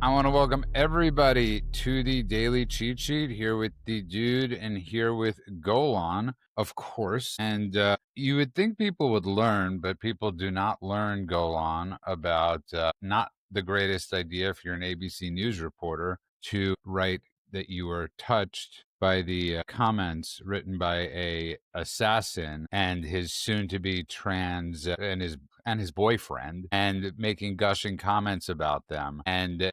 I want to welcome everybody to the Daily Cheat Sheet, here with the dude and here with Golan, of course. And you would think people would learn, but people do not learn, Golan, about not the greatest idea if you're an ABC News reporter to write that you were touched by the comments written by a assassin and his soon-to-be trans and his boyfriend, and making gushing comments about them. And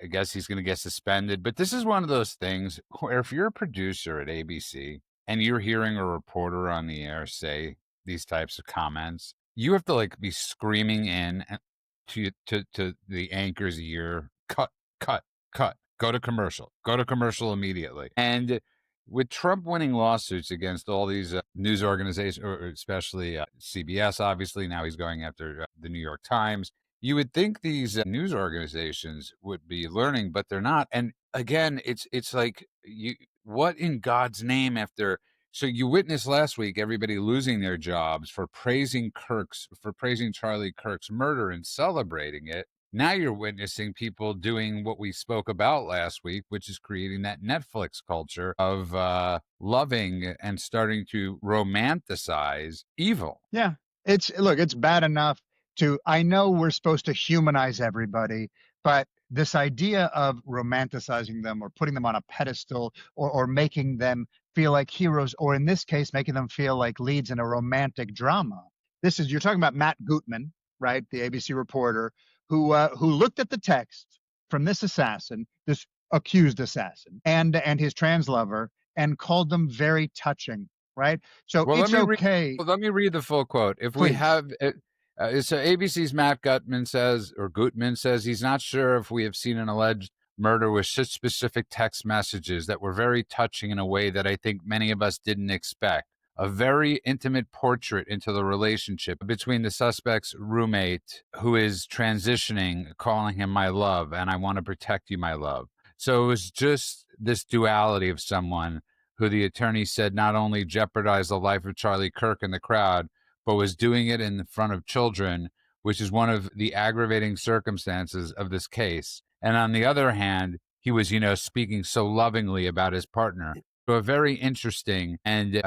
I guess he's going to get suspended. But this is one of those things where if you're a producer at ABC and you're hearing a reporter on the air say these types of comments, you have to like be screaming in to the anchor's ear, cut, cut, cut, go to commercial immediately. And with Trump winning lawsuits against all these news organizations, or especially CBS, obviously, now he's going after the New York Times. You would think these news organizations would be learning, but they're not. And again, it's like, what in God's name? So you witnessed last week everybody losing their jobs for praising Charlie Kirk's murder and celebrating it. Now you're witnessing people doing what we spoke about last week, which is creating that Netflix culture of loving and starting to romanticize evil. Yeah, it's bad enough I know we're supposed to humanize everybody, but this idea of romanticizing them or putting them on a pedestal or making them feel like heroes, or in this case, making them feel like leads in a romantic drama. You're talking about Matt Gutman, right? The ABC reporter who looked at the text from this assassin, this accused assassin, and his trans lover, and called them very touching, right? So Well, it's okay. Let me read the full quote. If we Please. have it, so ABC's Matt Gutman says he's not sure if we have seen an alleged murder with such specific text messages that were very touching in a way that I think many of us didn't expect. A very intimate portrait into the relationship between the suspect's roommate, who is transitioning, calling him my love, and I want to protect you, my love. So it was just this duality of someone who the attorney said not only jeopardized the life of Charlie Kirk in the crowd, but was doing it in front of children, which is one of the aggravating circumstances of this case. And on the other hand, he was, speaking so lovingly about his partner. So a very interesting and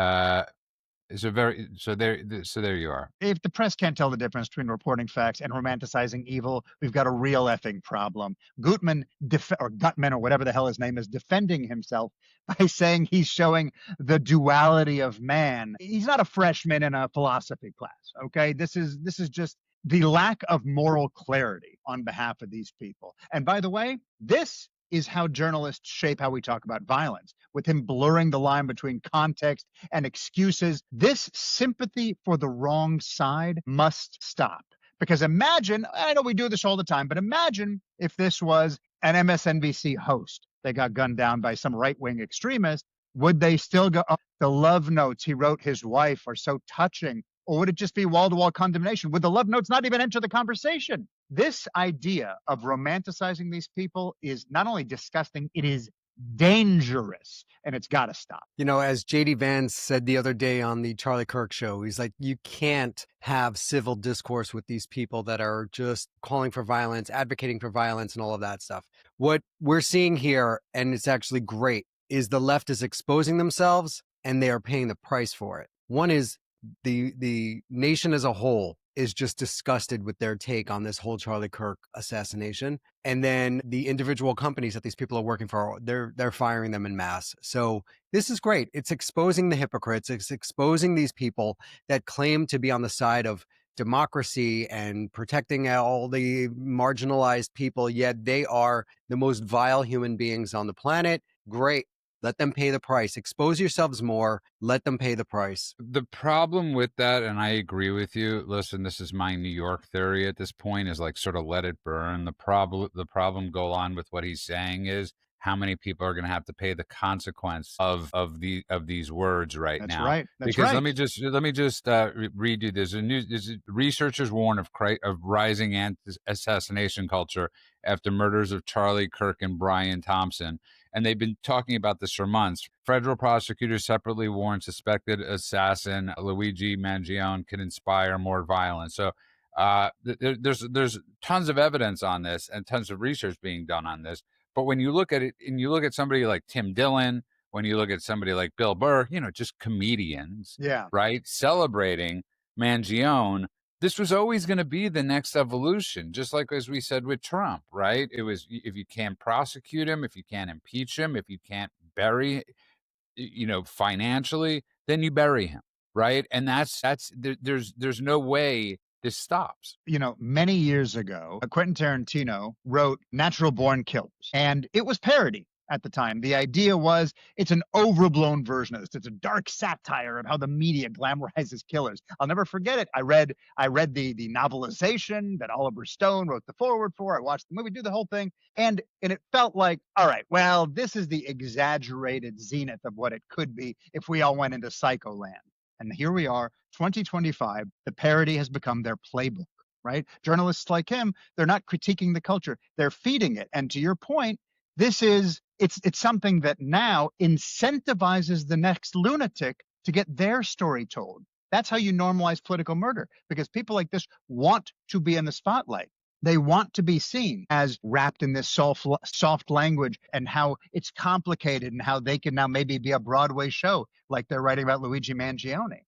so there you are. If the press can't tell the difference between reporting facts and romanticizing evil, we've got a real effing problem. Gutman, or Gutman, or whatever the hell his name is, defending himself by saying he's showing the duality of man. He's not a freshman in a philosophy class, okay? This is just the lack of moral clarity on behalf of these people. And by the way, this is how journalists shape how we talk about violence, with him blurring the line between context and excuses. This sympathy for the wrong side must stop. Because imagine, I know we do this all the time, but imagine if this was an MSNBC host that got gunned down by some right-wing extremist. Would they still go, oh, the love notes he wrote his wife are so touching? Or would it just be wall-to-wall condemnation? Would the love notes not even enter the conversation? This idea of romanticizing these people is not only disgusting, it is dangerous, and it's got to stop. As J.D. Vance said the other day on the Charlie Kirk show, he's like, you can't have civil discourse with these people that are just calling for violence, advocating for violence, and all of that stuff. What we're seeing here, and it's actually great, is the left is exposing themselves, and they are paying the price for it. One is the nation as a whole is just disgusted with their take on this whole Charlie Kirk assassination. And then the individual companies that these people are working for, they're firing them en masse. So this is great. It's exposing the hypocrites. It's exposing these people that claim to be on the side of democracy and protecting all the marginalized people, yet they are the most vile human beings on the planet. Great. Let them pay the price. Expose yourselves more. Let them pay the price. The problem with that, and I agree with you, listen, this is my New York theory at this point, is like sort of let it burn. The problem go on with what he's saying is how many people are going to have to pay the consequence of these words right That's now. Right. That's because right. let me just read you this. Researchers warn of rising assassination culture after murders of Charlie Kirk and Brian Thompson. And they've been talking about this for months. Federal prosecutors separately warn suspected assassin Luigi Mangione could inspire more violence. So There's tons of evidence on this and tons of research being done on this. But when you look at it, and you look at somebody like Tim Dillon, when you look at somebody like Bill Burr, just comedians, Yeah. right, celebrating Mangione, this was always going to be the next evolution, just like as we said with Trump, right? It was, if you can't prosecute him, if you can't impeach him, if you can't bury, financially, then you bury him, right? And there's no way this stops. Many years ago, Quentin Tarantino wrote Natural Born Killers, and it was parody at the time. The idea was it's an overblown version of this. It's a dark satire of how the media glamorizes killers. I'll never forget it. I read the novelization that Oliver Stone wrote the foreword for. I watched the movie, do the whole thing, and it felt like, all right, well, this is the exaggerated zenith of what it could be if we all went into psycho land. And here we are, 2025, the parody has become their playbook, right? Journalists like him, they're not critiquing the culture, they're feeding it. And to your point, it's something that now incentivizes the next lunatic to get their story told. That's how you normalize political murder, because people like this want to be in the spotlight. They want to be seen as wrapped in this soft language, and how it's complicated, and how they can now maybe be a Broadway show like they're writing about Luigi Mangione.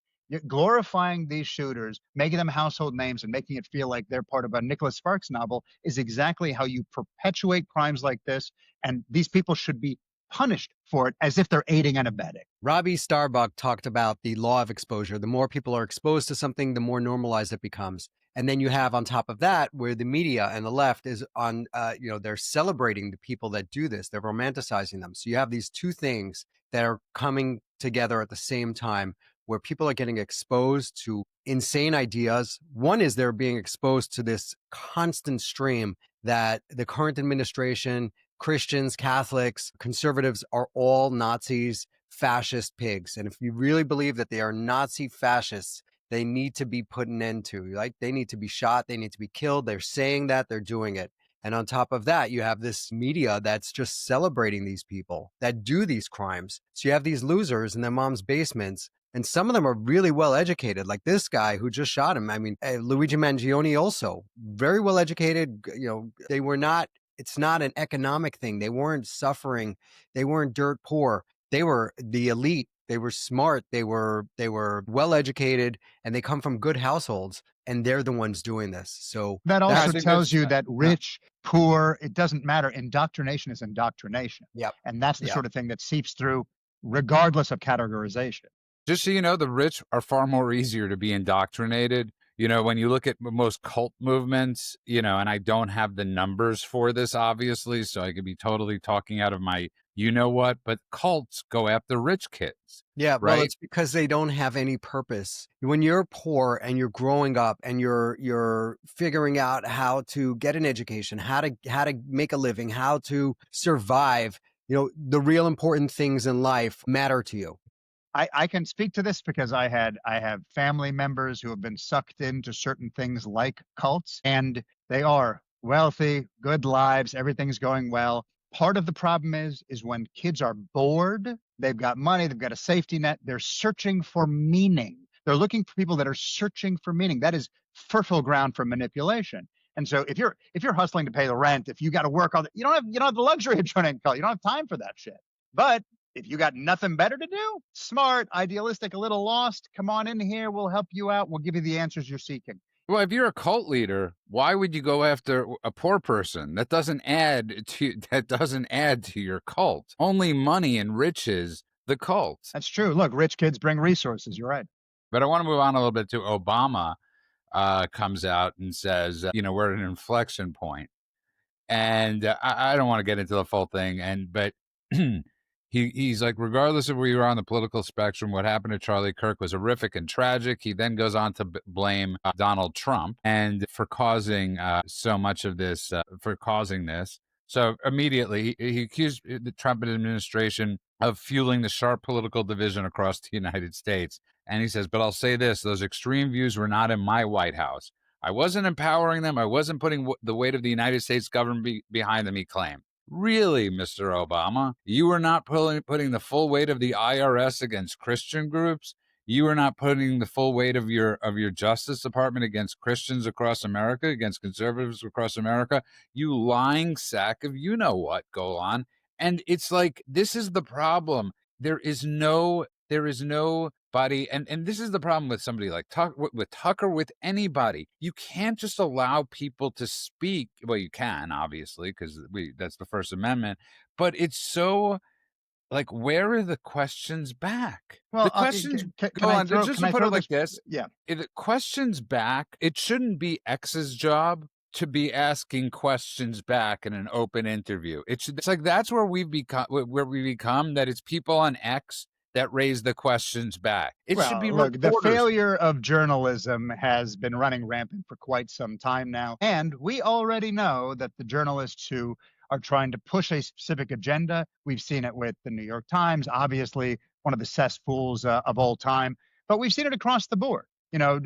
Glorifying these shooters, making them household names, and making it feel like they're part of a Nicholas Sparks novel is exactly how you perpetuate crimes like this. And these people should be punished for it as if they're aiding and abetting. Robbie Starbuck talked about the law of exposure. The more people are exposed to something, the more normalized it becomes. And then you have on top of that, where the media and the left is on, they're celebrating the people that do this. They're romanticizing them. So you have these two things that are coming together at the same time, where people are getting exposed to insane ideas. One is they're being exposed to this constant stream that the current administration, Christians, Catholics, conservatives are all Nazis, fascist pigs. And if you really believe that they are Nazi fascists, they need to be put an end to. Like, they need to be shot, they need to be killed. They're saying that, they're doing it. And on top of that, you have this media that's just celebrating these people that do these crimes. So you have these losers in their mom's basements, and some of them are really well educated, like this guy who just shot him. I mean, Luigi Mangione also very well educated. They were not, it's not an economic thing. They weren't suffering. They weren't dirt poor. They were the elite. They were smart. They were well educated, and they come from good households, and they're the ones doing this. So that also tells you that rich, poor, it doesn't matter. Indoctrination is indoctrination. Yep. And that's the sort of thing that seeps through regardless of categorization. Just so you know, the rich are far more easier to be indoctrinated. When you look at most cult movements, and I don't have the numbers for this, obviously, so I could be totally talking out of my what, but cults go after rich kids. Yeah, right? Well, it's because they don't have any purpose. When you're poor and you're growing up and you're figuring out how to get an education, how to make a living, how to survive, the real important things in life matter to you. I can speak to this because I have family members who have been sucked into certain things like cults, and they are wealthy, good lives, everything's going well. Part of the problem is when kids are bored, they've got money, they've got a safety net, they're searching for meaning. They're looking for people that are searching for meaning. That is fertile ground for manipulation. And so if you're hustling to pay the rent, if you got to work all the, you don't have the luxury of joining a cult. You don't have time for that shit. But if you got nothing better to do, smart, idealistic, a little lost, come on in here. We'll help you out. We'll give you the answers you're seeking. Well, if you're a cult leader, why would you go after a poor person? That doesn't add to your cult. Only money enriches the cult. That's true. Look, rich kids bring resources. You're right. But I want to move on a little bit to Obama. Comes out and says, we're at an inflection point. And I don't want to get into the full thing, but he's like, regardless of where you are on the political spectrum, what happened to Charlie Kirk was horrific and tragic. He then goes on to blame Donald Trump and for causing so much of this, for causing this. So immediately he accused the Trump administration of fueling the sharp political division across the United States. And he says, but I'll say this, those extreme views were not in my White House. I wasn't empowering them. I wasn't putting the weight of the United States government behind them, he claimed. Really, Mr. Obama? You were not putting the full weight of the IRS against Christian groups? You are not putting the full weight of your Justice Department against Christians across America, against conservatives across America. You lying sack of you know what, go on. And it's like, this is the problem. There is nobody, and this is the problem with somebody like with Tucker, with anybody. You can't just allow people to speak. Well, you can, obviously, because that's the First Amendment, but it's so, like, where are the questions back? Well, The questions can I throw? just Can to I put throw it like this? this, Yeah. the questions back, it shouldn't be X's job to be asking questions back in an open interview. It's like, that's where we become that it's people on X that raise the questions back. It should be Well, look, the reporters. failure of journalism has been running rampant for quite some time now. And we already know that the journalists who are trying to push a specific agenda, we've seen it with the New York Times, obviously one of the cesspools of all time, but we've seen it across the board.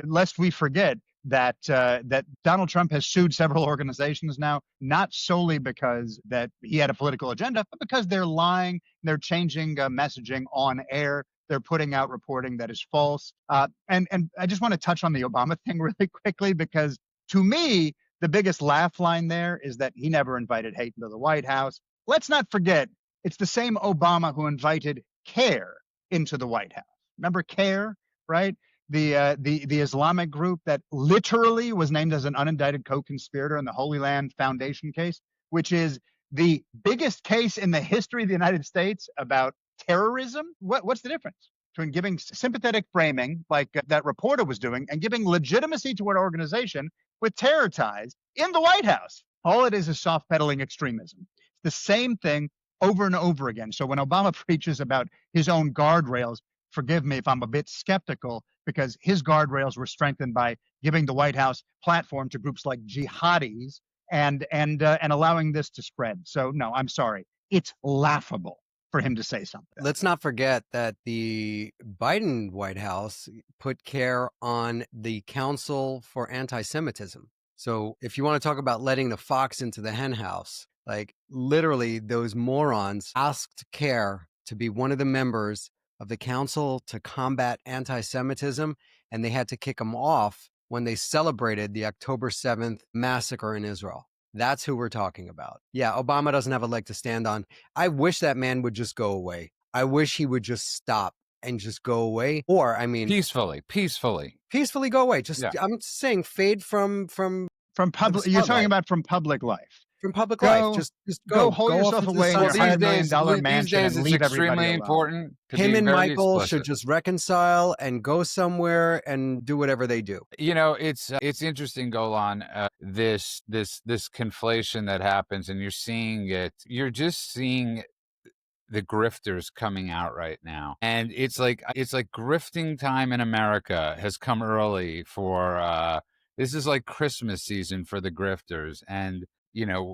Lest we forget that that Donald Trump has sued several organizations now, not solely because that he had a political agenda, but because they're lying, they're changing messaging on air. They're putting out reporting that is false. And I just want to touch on the Obama thing really quickly, because to me, the biggest laugh line there is that he never invited hate into the White House. Let's not forget, it's the same Obama who invited CAIR into the White House. Remember CAIR, right? The Islamic group that literally was named as an unindicted co-conspirator in the Holy Land Foundation case, which is the biggest case in the history of the United States about terrorism. What's the difference between giving sympathetic framing, like that reporter was doing, and giving legitimacy to an organization with terror ties in the White House? All it is soft pedaling extremism. It's the same thing over and over again. So when Obama preaches about his own guardrails, forgive me if I'm a bit skeptical, because his guardrails were strengthened by giving the White House platform to groups like jihadis and allowing this to spread. So no, I'm sorry. It's laughable for him to say something. Let's not forget that the Biden White House put CAIR on the Council for Anti-Semitism. So if you want to talk about letting the fox into the hen house, like literally those morons asked CAIR to be one of the members of the Council to Combat Anti-Semitism, and they had to kick them off when they celebrated the October 7th massacre in Israel. That's who we're talking about. Yeah, Obama doesn't have a leg to stand on. I wish that man would just go away. I wish he would just stop and just go away. Or, I mean, peacefully go away. Just, yeah. I'm saying fade from public. You're talking about from public life. From public life, just go hole yourself away in your $100 million mansion and leave everybody alone. Important. Him and Michael should just reconcile and go somewhere and do whatever they do. It's interesting, Golan, this conflation that happens, and you're seeing it. You're just seeing the grifters coming out right now, and it's like grifting time in America has come early for. This is like Christmas season for the grifters, and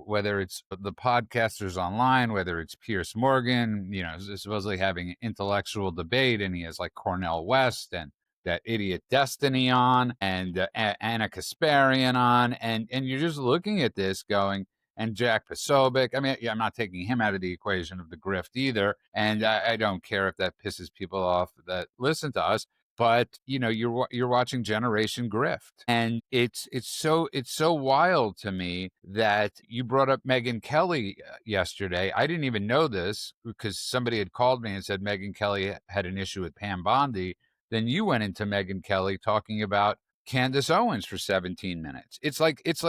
whether it's the podcasters online, whether it's Piers Morgan, supposedly having an intellectual debate, and he has like Cornel West and that idiot Destiny on, and Anna Kasparian on, and you're just looking at this going, and Jack Posobiec. I mean, I'm not taking him out of the equation of the grift either, and I don't care if that pisses people off that listen to us. But you're watching Generation Grift, and it's so wild to me that you brought up Megyn Kelly yesterday. I didn't even know this because somebody had called me and said Megyn Kelly had an issue with Pam Bondi. Then you went into Megyn Kelly talking about Candace Owens for 17 minutes. It's like this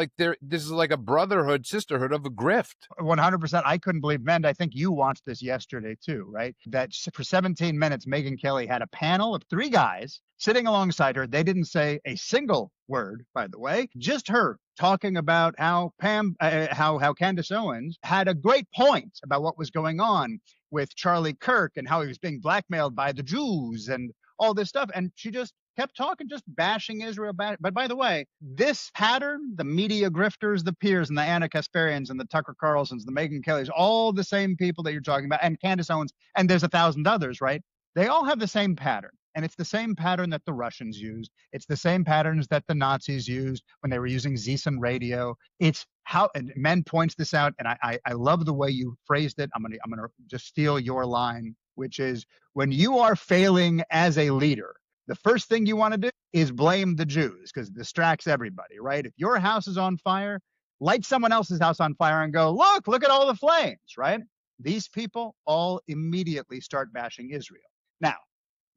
is like a sisterhood of a grift. 100%. I couldn't believe, Mend, I think you watched this yesterday too, right? That for 17 minutes, Megyn Kelly had a panel of 3 guys sitting alongside her. They didn't say a single word, by the way, just her talking about how how Candace Owens had a great point about what was going on with Charlie Kirk and how he was being blackmailed by the Jews and all this stuff. And she just kept talking, just bashing Israel. But by the way, this pattern, the media grifters, the Piers and the Anna Kasparians and the Tucker Carlsons, the Megyn Kellys, all the same people that you're talking about, and Candace Owens, and there's 1,000 others, right? They all have the same pattern. And it's the same pattern that the Russians used. It's the same patterns that the Nazis used when they were using Zissen radio. It's how, and Men points this out, and I love the way you phrased it. I'm gonna just steal your line, which is, when you are failing as a leader, the first thing you want to do is blame the Jews because it distracts everybody, right? If your house is on fire, light someone else's house on fire and go, look at all the flames, right? These people all immediately start bashing Israel. Now,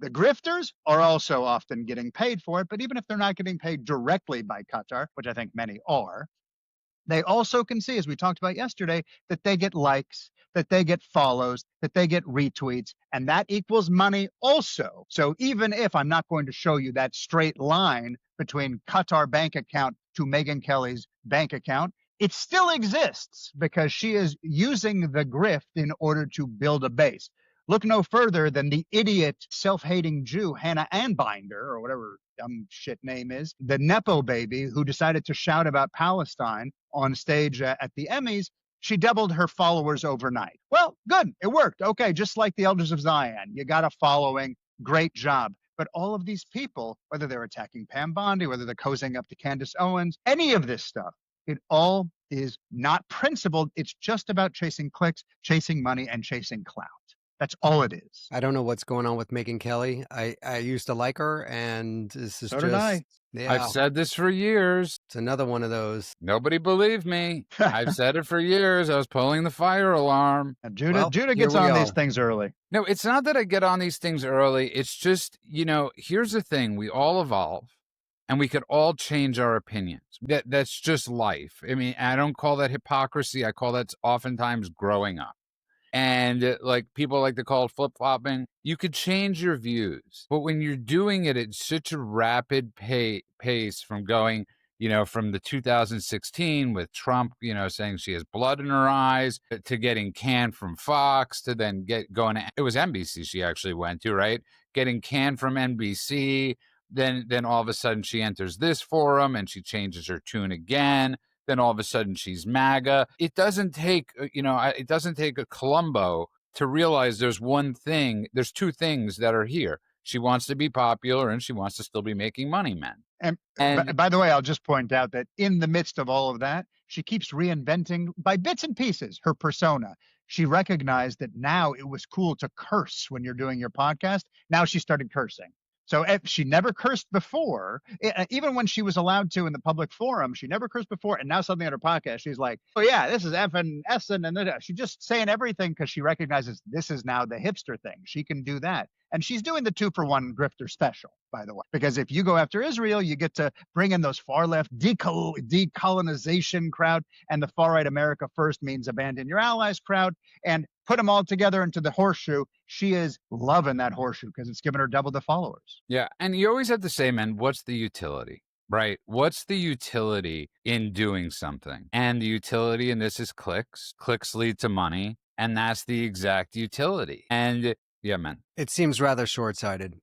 the grifters are also often getting paid for it, but even if they're not getting paid directly by Qatar, which I think many are, they also can see, as we talked about yesterday, that they get likes, that they get follows, that they get retweets, and that equals money also. So even if I'm not going to show you that straight line between Qatar bank account to Megyn Kelly's bank account, it still exists because she is using the grift in order to build a base. Look no further than the idiot, self-hating Jew, Hannah Anbinder, or whatever dumb shit name is, the Nepo baby who decided to shout about Palestine on stage at the Emmys. She doubled her followers overnight. Well, good. It worked. Okay, just like the Elders of Zion. You got a following. Great job. But all of these people, whether they're attacking Pam Bondi, whether they're cozying up to Candace Owens, any of this stuff, it all is not principled. It's just about chasing clicks, chasing money, and chasing clout. That's all it is. I don't know what's going on with Megyn Kelly. I used to like her, and this is So did I. Yeah, I've said this for years. it's another one of those. Nobody believed me. I've said it for years. I was pulling the fire alarm. And Judah Well, Judah here gets we on go. these things early. No, it's not that I get on these things early. It's just, here's the thing. We all evolve and we could all change our opinions. That's just life. I mean, I don't call that hypocrisy. I call that oftentimes growing up. And like people like to call it flip-flopping. You could change your views. But when you're doing it at such a rapid pace from going, from the 2016 with Trump, saying she has blood in her eyes, to getting canned from Fox, to then going to, it was NBC she actually went to, right? Getting canned from NBC. Then all of a sudden she enters this forum and she changes her tune again. Then all of a sudden she's MAGA. It doesn't take, it doesn't take a Columbo to realize there's two things that are here. She wants to be popular and she wants to still be making money, men. And by the way, I'll just point out that in the midst of all of that, she keeps reinventing by bits and pieces her persona. She recognized that now it was cool to curse when you're doing your podcast. Now she started cursing. So if she never cursed before, even when she was allowed to in the public forum, she never cursed before. And now suddenly on her podcast, she's like, oh yeah, this is effing Essen. And she's just saying everything because she recognizes this is now the hipster thing. She can do that. And she's doing the 2-for-1 grifter special, by the way, because if you go after Israel, you get to bring in those far left decolonization crowd, and the far right America first means abandon your allies crowd, and put them all together into the horseshoe. She is loving that horseshoe because it's given her double the followers. Yeah. And you always have to say, man, what's the utility, right? What's the utility in doing something? And the utility in this is clicks. Clicks lead to money. And that's the exact utility. And yeah, man. It seems rather short-sighted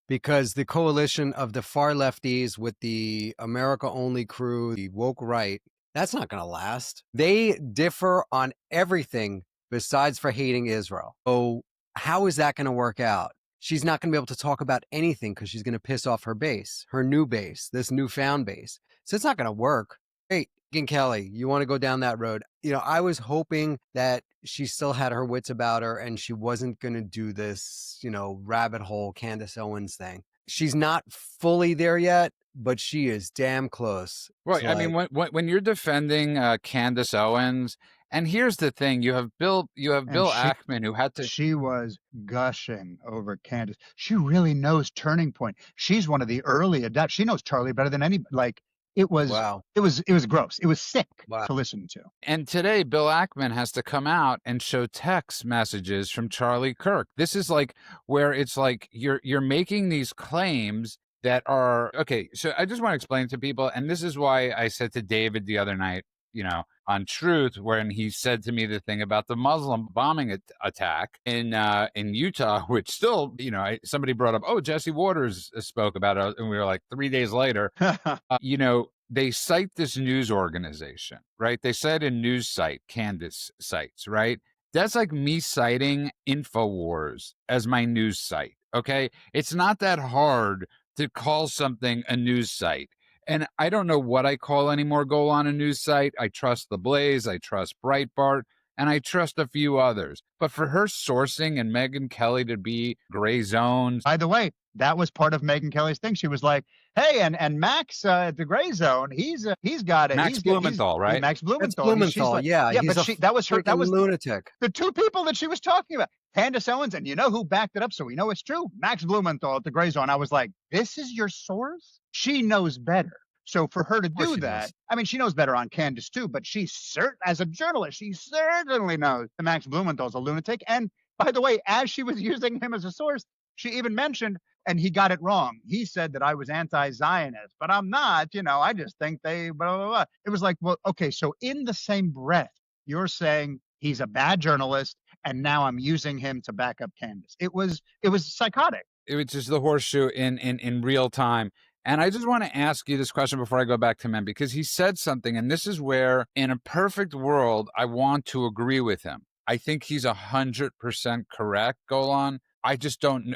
because the coalition of the far lefties with the America-only crew, the woke right, that's not going to last. They differ on everything besides for hating Israel. So how is that going to work out? She's not going to be able to talk about anything because she's going to piss off her base, her new base, this newfound base. So it's not going to work. Hey, Megyn Kelly, you want to go down that road? I was hoping that she still had her wits about her and she wasn't going to do this, rabbit hole Candace Owens thing. She's not fully there yet, but she is damn close. Right. I mean, when you're defending Candace Owens, and here's the thing, you have Bill Ackman who had to. She was gushing over Candace. She really knows Turning Point. She's one of the early adapters. She knows Charlie better than any. It was wow. It was gross. It was sick to listen to. And today, Bill Ackman has to come out and show text messages from Charlie Kirk. This is like where it's like you're making these claims that are okay. So I just want to explain to people, and this is why I said to David the other night, on Truth, when he said to me the thing about the Muslim bombing attack in Utah, which still, somebody brought up, oh, Jesse Waters spoke about it, and we were like 3 days later, they cite this news organization, right? They cite a news site, Candace cites, right? That's like me citing InfoWars as my news site, okay? It's not that hard to call something a news site. And I don't know what I call anymore, go on a news site. I trust The Blaze, I trust Breitbart, and I trust a few others. But for her sourcing and Megyn Kelly to be gray zones. By the way, That was part of Megyn Kelly's thing. She was like, "Hey, and Max at the Gray Zone, he's got it. Max Blumenthal, right? Max That's Blumenthal." She's Blumenthal. like, Yeah, "Yeah," he's but a that was her. That freaking was lunatic. the two people that she was talking about. Candace Owens, and you know who backed it up, so we know it's true. Max Blumenthal at the Gray Zone. I was like, "This is your source." She knows better. So for her to do that, I mean, she knows better on Candace too, but as a journalist, she certainly knows that Max Blumenthal's a lunatic. And by the way, as she was using him as a source, she even mentioned, and he got it wrong. He said that I was anti-Zionist, but I'm not. I just think they blah, blah, blah. It was like, well, okay, so in the same breath, you're saying he's a bad journalist, and now I'm using him to back up Candace. It was psychotic. It was just the horseshoe in real time. And I just want to ask you this question before I go back to men, because he said something, and this is where, in a perfect world, I want to agree with him. I think he's 100% correct, Golan. I just don't.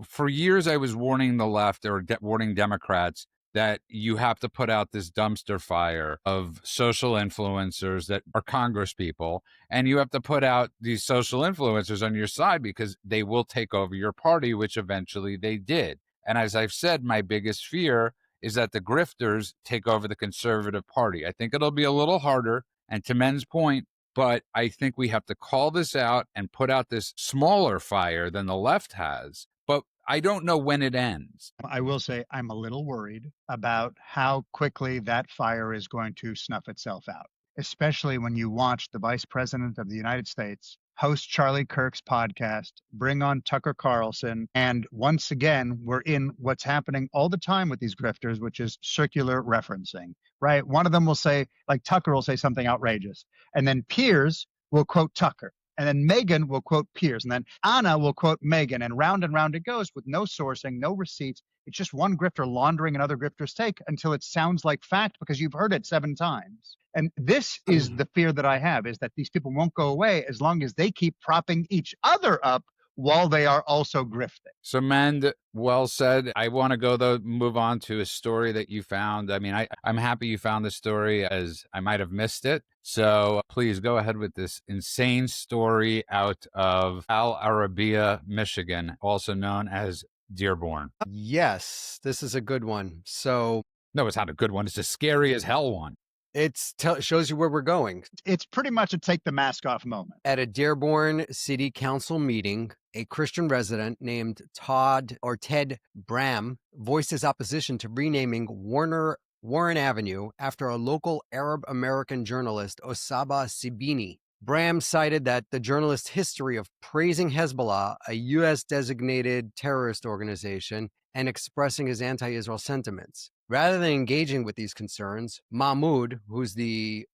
For years, I was warning the left or warning Democrats that you have to put out this dumpster fire of social influencers that are Congress people, and you have to put out these social influencers on your side because they will take over your party, which eventually they did. And as I've said, my biggest fear is that the grifters take over the Conservative Party. I think it'll be a little harder, and to men's point, but I think we have to call this out and put out this smaller fire than the left has. But I don't know when it ends. I will say I'm a little worried about how quickly that fire is going to snuff itself out, especially when you watch the Vice President of the United States host Charlie Kirk's podcast, bring on Tucker Carlson. And once again, we're in what's happening all the time with these grifters, which is circular referencing, right? One of them will say, like Tucker will say something outrageous, and then Piers will quote Tucker. And then Megyn will quote Piers. And then Anna will quote Megyn. And round it goes with no sourcing, no receipts. It's just one grifter laundering another grifter's take until it sounds like fact because you've heard it 7 times. And this is the fear that I have, is that these people won't go away as long as they keep propping each other up while they are also grifting. So, Mend, well said. I want to go, though, move on to a story that you found. I mean, I'm happy you found the story, as I might have missed it. So please go ahead with this insane story out of Al Arabiya, Michigan, also known as Dearborn. Yes, this is a good one. So no, it's not a good one. It's a scary as hell one. It shows you where we're going. It's pretty much a take the mask off moment. At a Dearborn City Council meeting, a Christian resident named Ted Bram voiced his opposition to renaming Warren Avenue after a local Arab American journalist, Osaba Sibini. Bram cited that the journalist's history of praising Hezbollah, a U.S. designated terrorist organization, and expressing his anti-Israel sentiments. Rather than engaging with these concerns, Mahmoud, who's the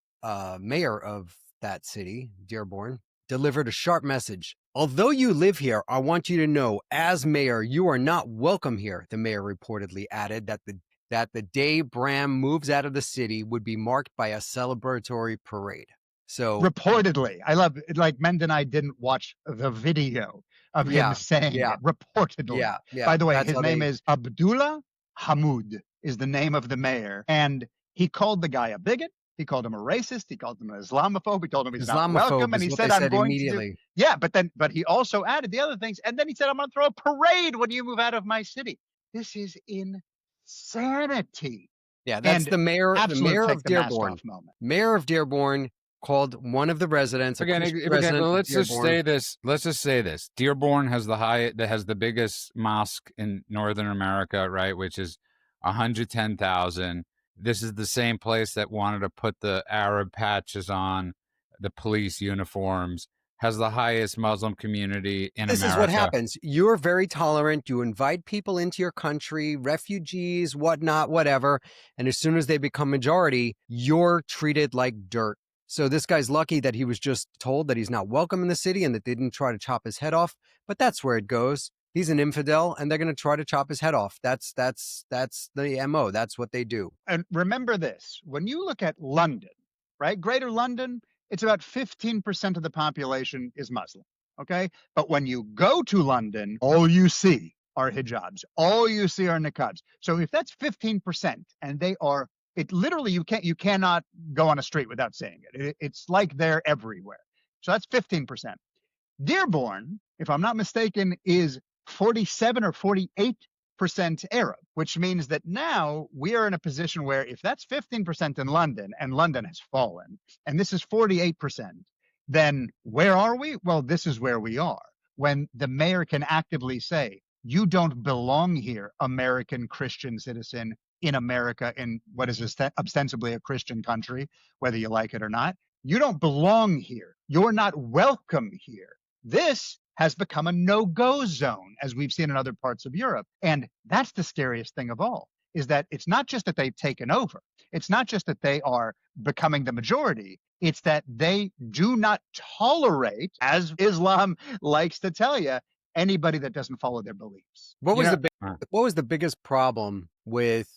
mayor of that city, Dearborn, delivered a sharp message. Although you live here, I want you to know, as mayor, you are not welcome here, the mayor reportedly added that the day Bram moves out of the city would be marked by a celebratory parade. So reportedly, I love it. Like Mend and I didn't watch the video of him saying it. Reportedly. Yeah. By the way, his name is Abdullah Hammoud is the name of the mayor. And he called the guy a bigot. He called him a racist. He called him an Islamophobe. He told him he's not welcome. And he said, I'm going to do. But he also added the other things. And then he said, I'm going to throw a parade when you move out of my city. This is insanity. Yeah, that's the mayor of Dearborn. Mayor of Dearborn called one of the residents. Again, let's just say this. Dearborn has the biggest mosque in Northern America, right? Which is 110,000. This is the same place that wanted to put the Arab patches on the police uniforms, has the highest Muslim community in America. This is what happens. You're very tolerant. You invite people into your country, refugees, whatnot, whatever. And as soon as they become majority, you're treated like dirt. So this guy's lucky that he was just told that he's not welcome in the city and that they didn't try to chop his head off. But that's where it goes. He's an infidel, and they're going to try to chop his head off. That's the MO. That's what they do. And remember this: when you look at London, right, Greater London, it's about 15% of the population is Muslim. Okay, but when you go to London, all you see are hijabs. All you see are niqabs. So if that's 15%, and they are. It literally, you cannot go on a street without seeing it. It's like they're everywhere. So that's 15%. Dearborn, if I'm not mistaken, is 47 or 48% Arab, which means that now we are in a position where if that's 15% in London, and London has fallen, and this is 48%, then where are we? Well, this is where we are. When the mayor can actively say, you don't belong here, American Christian citizen in America, in what is ostensibly a Christian country, whether you like it or not. You don't belong here. You're not welcome here. This has become a no-go zone, as we've seen in other parts of Europe. And that's the scariest thing of all, is that it's not just that they've taken over. It's not just that they are becoming the majority. It's that they do not tolerate, as Islam likes to tell you, anybody that doesn't follow their beliefs. What was Yeah. what was the biggest problem with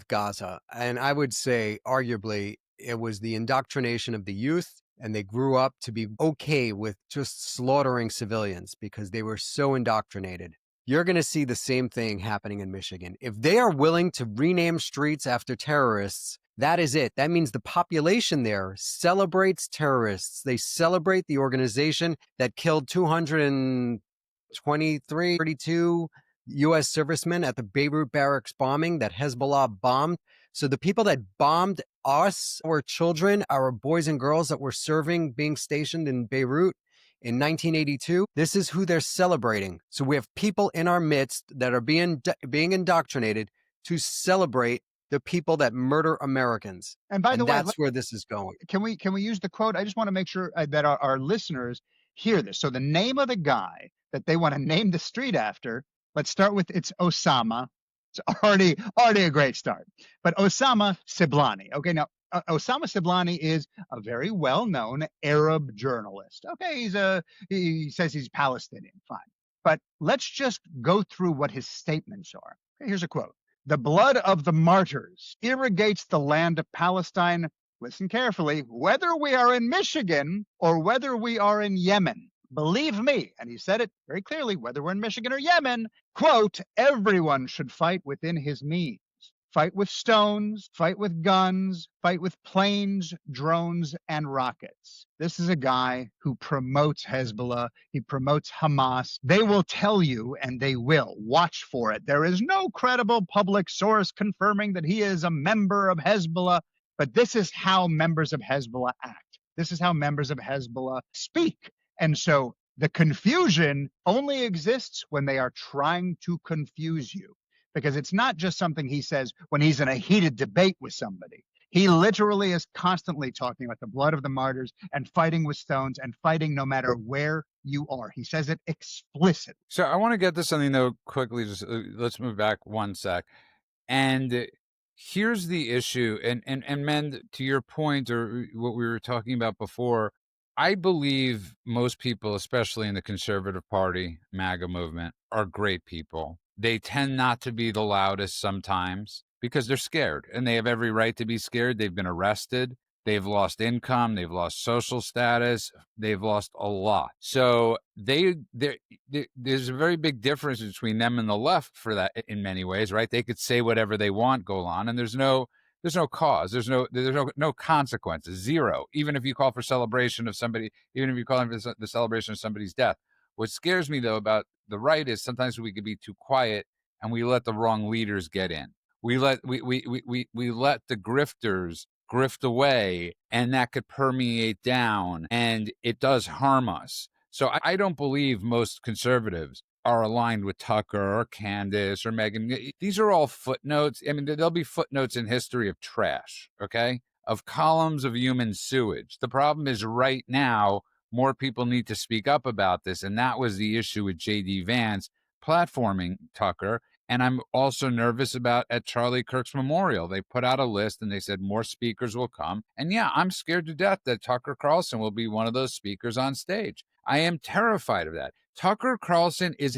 Gaza? And I would say arguably it was the indoctrination of the youth, and they grew up to be okay with just slaughtering civilians because they were so indoctrinated. You're going to see the same thing happening in Michigan. If they are willing to rename streets after terrorists, that is it. That means the population there celebrates terrorists. They celebrate the organization that killed 32 U.S. servicemen at the Beirut barracks bombing that Hezbollah bombed. So the people that bombed us, our children, our boys and girls that were serving, being stationed in Beirut in 1982, this is who they're celebrating. So we have people in our midst that are being indoctrinated to celebrate the people that murder Americans. And by the way, that's where this is going. Can we use the quote? I just want to make sure that our listeners hear this. So the name of the guy that they want to name the street after, let's start with, it's Osama. It's already a great start. But Osama Siblani. Okay, now Osama Siblani is a very well-known Arab journalist. Okay, he says he's Palestinian, fine. But let's just go through what his statements are. Okay, here's a quote. The blood of the martyrs irrigates the land of Palestine. Listen carefully, whether we are in Michigan or whether we are in Yemen. Believe me, and he said it very clearly, whether we're in Michigan or Yemen, quote, everyone should fight within his means. Fight with stones, fight with guns, fight with planes, drones, and rockets. This is a guy who promotes Hezbollah. He promotes Hamas. They will tell you, and they will. Watch for it. There is no credible public source confirming that he is a member of Hezbollah, but this is how members of Hezbollah act. This is how members of Hezbollah speak. And so the confusion only exists when they are trying to confuse you. Because it's not just something he says when he's in a heated debate with somebody. He literally is constantly talking about the blood of the martyrs and fighting with stones and fighting no matter where you are. He says it explicitly. So I want to get to something though quickly. Just let's move back one sec. And here's the issue. And men, to your point or what we were talking about before, I believe most people, especially in the conservative party, MAGA movement, are great people. They tend not to be the loudest sometimes because they're scared, and they have every right to be scared. They've been arrested. They've lost income. They've lost social status. They've lost a lot. So there's a very big difference between them and the left for that in many ways, right? They could say whatever they want, Golan, and there's no cause. There's no consequences. Zero. Even if you call for celebration of somebody, even if you call for the celebration of somebody's death. What scares me though about the right is sometimes we could be too quiet and we let the wrong leaders get in. We let the grifters grift away, and that could permeate down, and it does harm us. So I don't believe most conservatives are aligned with Tucker or Candace or Megyn. These are all footnotes. I mean, there'll be footnotes in history of trash, okay? Of columns of human sewage. The problem is right now, more people need to speak up about this. And that was the issue with J.D. Vance platforming Tucker. And I'm also nervous about at Charlie Kirk's memorial. They put out a list and they said more speakers will come. And yeah, I'm scared to death that Tucker Carlson will be one of those speakers on stage. I am terrified of that. Tucker Carlson is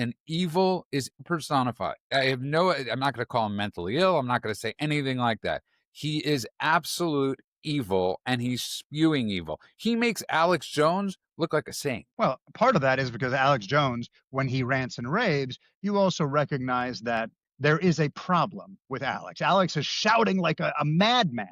personified. I'm not going to call him mentally ill. I'm not going to say anything like that. He is absolute evil, and he's spewing evil. He makes Alex Jones look like a saint. Well, part of that is because Alex Jones, when he rants and raves, you also recognize that there is a problem with Alex. Alex is shouting like a madman.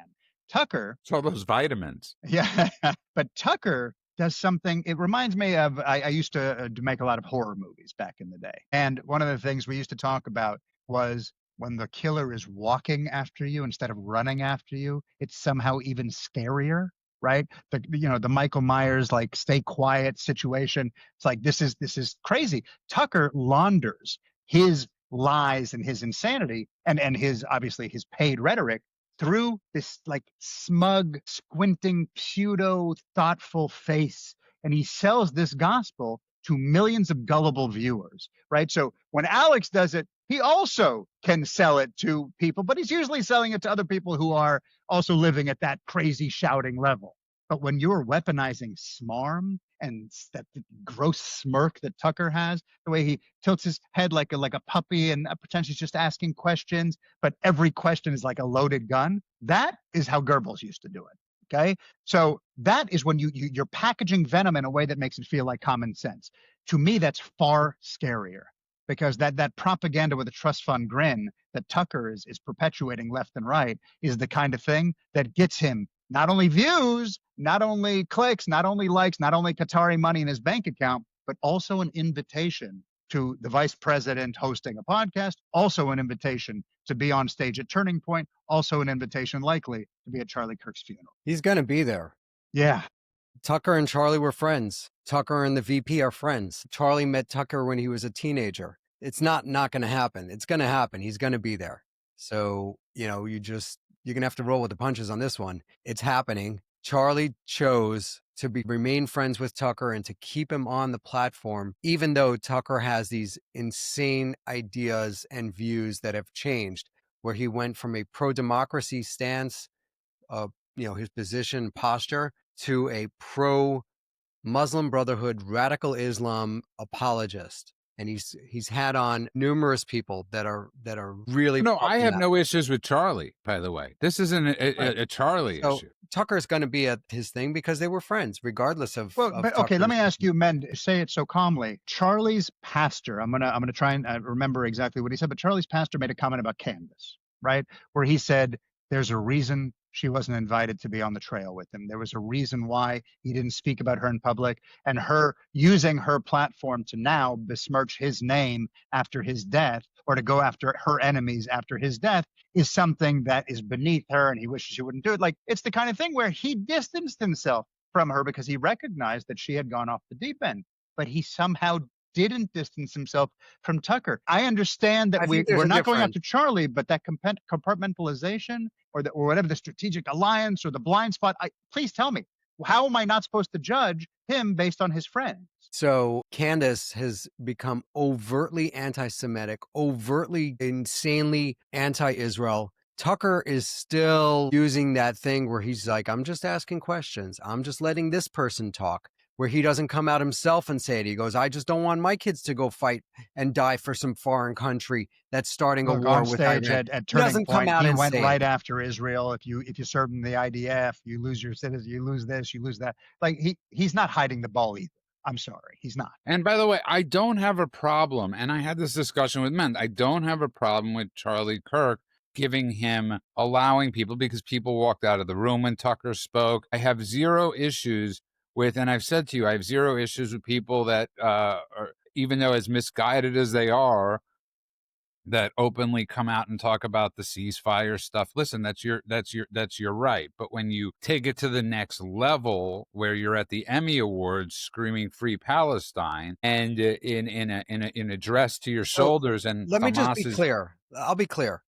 Tucker. It's all those vitamins. Yeah, but Tucker does something. It reminds me of, I used to make a lot of horror movies back in the day. And one of the things we used to talk about was when the killer is walking after you instead of running after you, it's somehow even scarier, right? The Michael Myers, like, stay quiet situation. It's like, this is crazy. Tucker launders his lies and his insanity and his, obviously, his paid rhetoric through this, like, smug, squinting, pseudo thoughtful face. And he sells this gospel to millions of gullible viewers, right? So when Alex does it, he also can sell it to people, but he's usually selling it to other people who are also living at that crazy shouting level. But when you're weaponizing smarm and that gross smirk that Tucker has, the way he tilts his head like a puppy and pretends he's just asking questions, but every question is like a loaded gun, that is how Goebbels used to do it. Okay, so that is when you're packaging venom in a way that makes it feel like common sense. To me, that's far scarier, because that propaganda with a trust fund grin that Tucker is perpetuating left and right is the kind of thing that gets him not only views, not only clicks, not only likes, not only Qatari money in his bank account, but also an invitation to the vice president hosting a podcast, also an invitation to be on stage at Turning Point, also an invitation likely to be at Charlie Kirk's funeral. He's going to be there. Yeah. Tucker and Charlie were friends. Tucker and the VP are friends. Charlie met Tucker when he was a teenager. It's not going to happen. It's going to happen. He's going to be there. So, you're going to have to roll with the punches on this one. It's happening. Charlie chose to remain friends with Tucker and to keep him on the platform, even though Tucker has these insane ideas and views that have changed, where he went from a pro-democracy stance, his position, posture, to a pro-Muslim Brotherhood, radical Islam apologist. And he's had on numerous people that are really. No, I have no issues with Charlie, by the way. This isn't a Charlie issue. Tucker's going to be at his thing because they were friends, regardless of. Well, but okay, let me ask you, men, say it so calmly. Charlie's pastor, I'm gonna try and remember exactly what he said, but Charlie's pastor made a comment about Candace, right? Where he said there's a reason she wasn't invited to be on the trail with him. There was a reason why he didn't speak about her in public, and her using her platform to now besmirch his name after his death, or to go after her enemies after his death, is something that is beneath her, and he wishes she wouldn't do it. Like, it's the kind of thing where he distanced himself from her because he recognized that she had gone off the deep end, but he somehow didn't distance himself from Tucker. I understand that we're not going after Charlie, but that compartmentalization or whatever, the strategic alliance or the blind spot, please tell me, how am I not supposed to judge him based on his friends? So Candace has become overtly anti-Semitic, overtly, insanely anti-Israel. Tucker is still using that thing where he's like, I'm just asking questions. I'm just letting this person talk, where he doesn't come out himself and say it. He goes, I just don't want my kids to go fight and die for some foreign country that's starting a war with Iran. At Turning Point, he went right after Israel. If you serve in the IDF, you lose your citizenship, you lose this, you lose that. Like, he's not hiding the ball either. I'm sorry, he's not. And by the way, I don't have a problem, and I had this discussion with men, I don't have a problem with Charlie Kirk allowing people, because people walked out of the room when Tucker spoke. I have zero issues with, and I've said to you, I have zero issues with people that are, even though as misguided as they are, that openly come out and talk about the ceasefire stuff. Listen, that's your right. But when you take it to the next level, where you're at the Emmy Awards screaming "Free Palestine" and in an address to your soldiers, and let me just be clear. I'll be clear.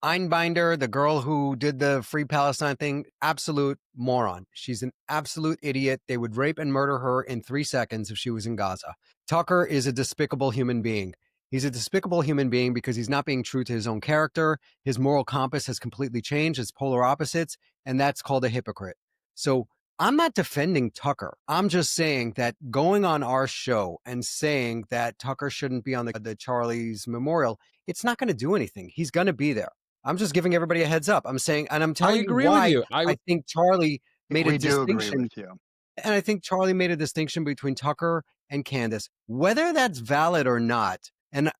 Einbinder, the girl who did the Free Palestine thing, absolute moron. She's an absolute idiot. They would rape and murder her in 3 seconds if she was in Gaza. Tucker is a despicable human being. He's a despicable human being because he's not being true to his own character. His moral compass has completely changed. It's polar opposites, and that's called a hypocrite. So I'm not defending Tucker. I'm just saying that going on our show and saying that Tucker shouldn't be on the Charlie's memorial, it's not going to do anything. He's going to be there. I'm just giving everybody a heads up. I'm saying, and I'm telling you why I think Charlie made a distinction. With you. And I think Charlie made a distinction between Tucker and Candace. Whether that's valid or not,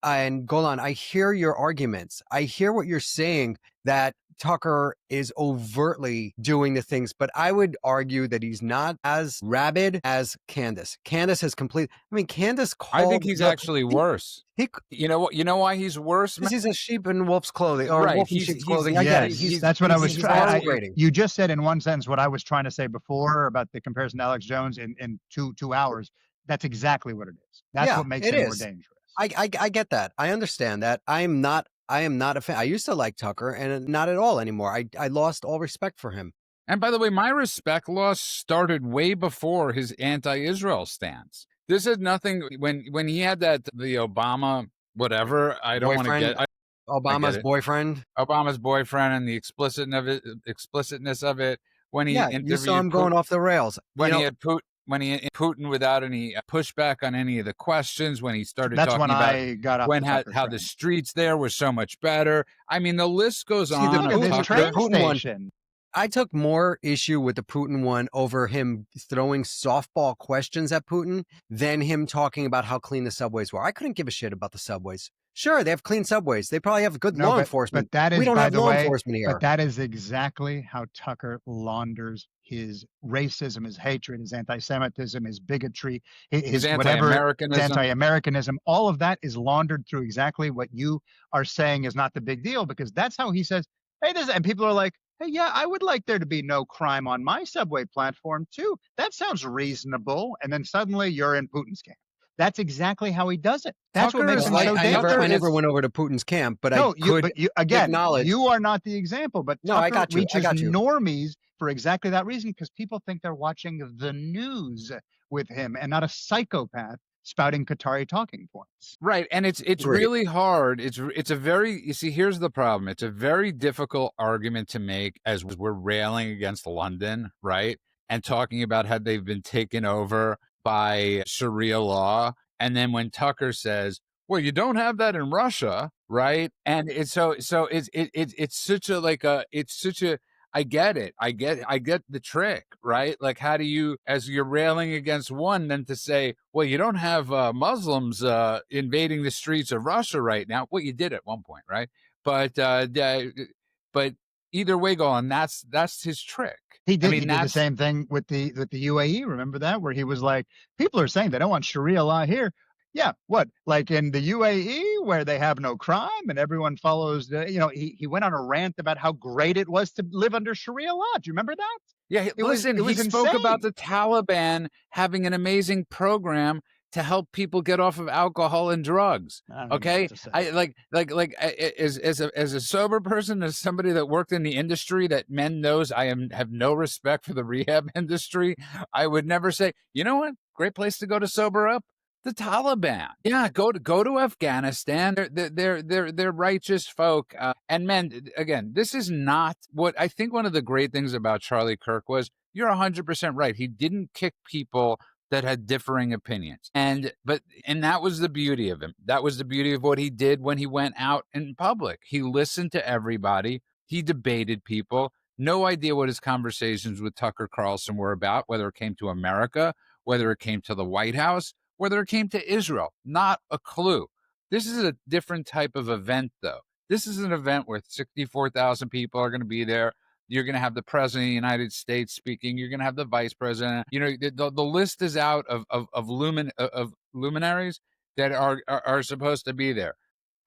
And Golan, I hear your arguments. I hear what you're saying, that Tucker is overtly doing the things, but I would argue that he's not as rabid as Candace. Candace has Candace I think called he's actually worse. He, You know what? You know why he's worse? because he's a sheep in wolf's clothing, or Right, wolf in he's- sheep's he's- clothing. I get it. Yes, that's what I was he's trying. celebrating. You just said in one sentence what I was trying to say before about the comparison to Alex Jones in two hours. That's exactly what it is. That's Yeah, what makes it him more is. dangerous. I get that. I understand that. I am not a fan. I used to like Tucker, and not at all anymore. I lost all respect for him. And by the way, my respect loss started way before his anti-Israel stance. This had nothing when he had the Obama whatever. I don't want to Boyfriend, get Obama's boyfriend. Obama's boyfriend and the explicitness of it when he Yeah, interviewed you saw him going off the rails. when he had Putin without any pushback on any of the questions, when he started That's talking when about I got off when the how Tucker the train. streets there were so much better. I mean, the list goes See, on. the Look of at this Putin- Tucker. train Putin one- station. I took more issue with the Putin one over him throwing softball questions at Putin than him talking about how clean the subways were. I couldn't give a shit about the subways. Sure, they have clean subways. They probably have good No, law enforcement. But that is, we don't by have the law way, enforcement here. but that is exactly how Tucker launders his racism, his hatred, his anti-Semitism, his bigotry, his whatever, his anti-Americanism. All of that is laundered through exactly what you are saying is not the big deal, because that's how he says, hey, this, and people are like, hey, yeah, I would like there to be no crime on my subway platform too. That sounds reasonable. And then suddenly you're in Putin's camp. That's exactly how he does it. That's Tucker what makes is him like- so I dangerous. never went over to Putin's camp, but No, I could again, acknowledge. you are not the example, but No, Tucker I got you. reaches I got you. normies for exactly that reason, because people think they're watching the news with him and not a psychopath spouting Qatari talking points. Right, and it's Great. really hard. It's a very, you see, here's the problem. It's a very difficult argument to make as we're railing against London, right? And talking about how they've been taken over by Sharia law. And then when Tucker says, well, you don't have that in Russia, right? And it's it's such a I get it. I get the trick, right? Like, how do you, as you're railing against one, then to say, well, you don't have Muslims invading the streets of Russia right now. Well, you did at one point, right? But either way, Golan, that's his trick. He did. I mean, He did the that's- same thing with the UAE. Remember that, where he was like, people are saying they don't want Sharia law here. Yeah, what? Like in the UAE, where they have no crime and everyone follows he went on a rant about how great it was to live under Sharia law. Do you remember that? Yeah, It was he spoke about insane. the Taliban having an amazing program to help people get off of alcohol and drugs. I don't even know Okay, what to say. I as a sober person, as somebody that worked in the industry, that men knows have no respect for the rehab industry. I would never say, you know what, great place to go to sober up. The Taliban. Yeah, go to Afghanistan. They're righteous folk. And men, again, this is not what I think. One of the great things about Charlie Kirk was, you're 100% right. He didn't kick people that had differing opinions. And that was the beauty of him. That was the beauty of what he did when he went out in public. He listened to everybody. He debated people. No idea what his conversations with Tucker Carlson were about, whether it came to America, whether it came to the White House, whether it came to Israel. Not a clue. This is a different type of event, though. This is an event where 64,000 people are going to be there. You're going to have the president of the United States speaking. You're going to have the vice president. You know, the list is out of luminaries that are supposed to be there.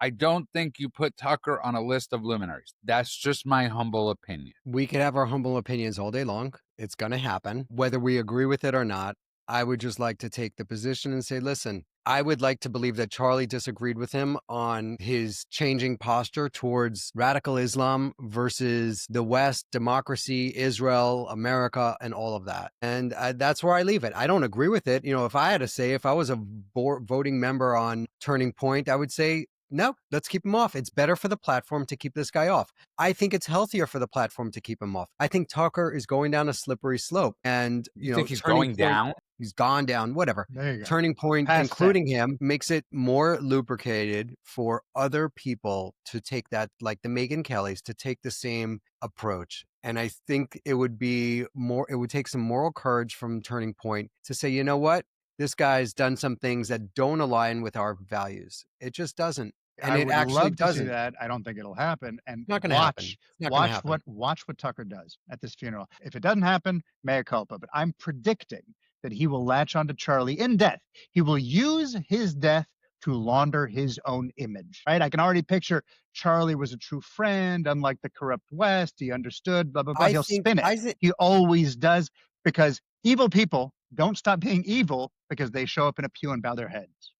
I don't think you put Tucker on a list of luminaries. That's just my humble opinion. We could have our humble opinions all day long. It's going to happen, whether we agree with it or not. I would just like to take the position and say, listen, I would like to believe that Charlie disagreed with him on his changing posture towards radical Islam versus the West, democracy, Israel, America, and all of that. And that's where I leave it. I don't agree with it. You know, if I had to say, if I was a voting member on Turning Point, I would say, no, let's keep him off. It's better for the platform to keep this guy off. I think it's healthier for the platform to keep him off. I think Tucker is going down a slippery slope. And, you think he's going down? He's gone down, whatever. There you go. Turning Point, Past including tense. him, makes it more lubricated for other people to take that, like the Megyn Kellys, to take the same approach. And I think it would take some moral courage from Turning Point to say, you know what? this guy's done some things that don't align with our values. It just doesn't. And I it would actually love to see doesn't. that. I don't think it'll happen. And It's not going to happen. It's not going to happen. watch what Tucker does at this funeral. If it doesn't happen, mea culpa. But I'm predicting that he will latch onto Charlie in death. He will use his death to launder his own image. Right? I can already picture Charlie was a true friend, unlike the corrupt West. He understood. Blah blah blah. He'll spin it. He always does, because evil people don't stop being evil because they show up in a pew and bow their heads.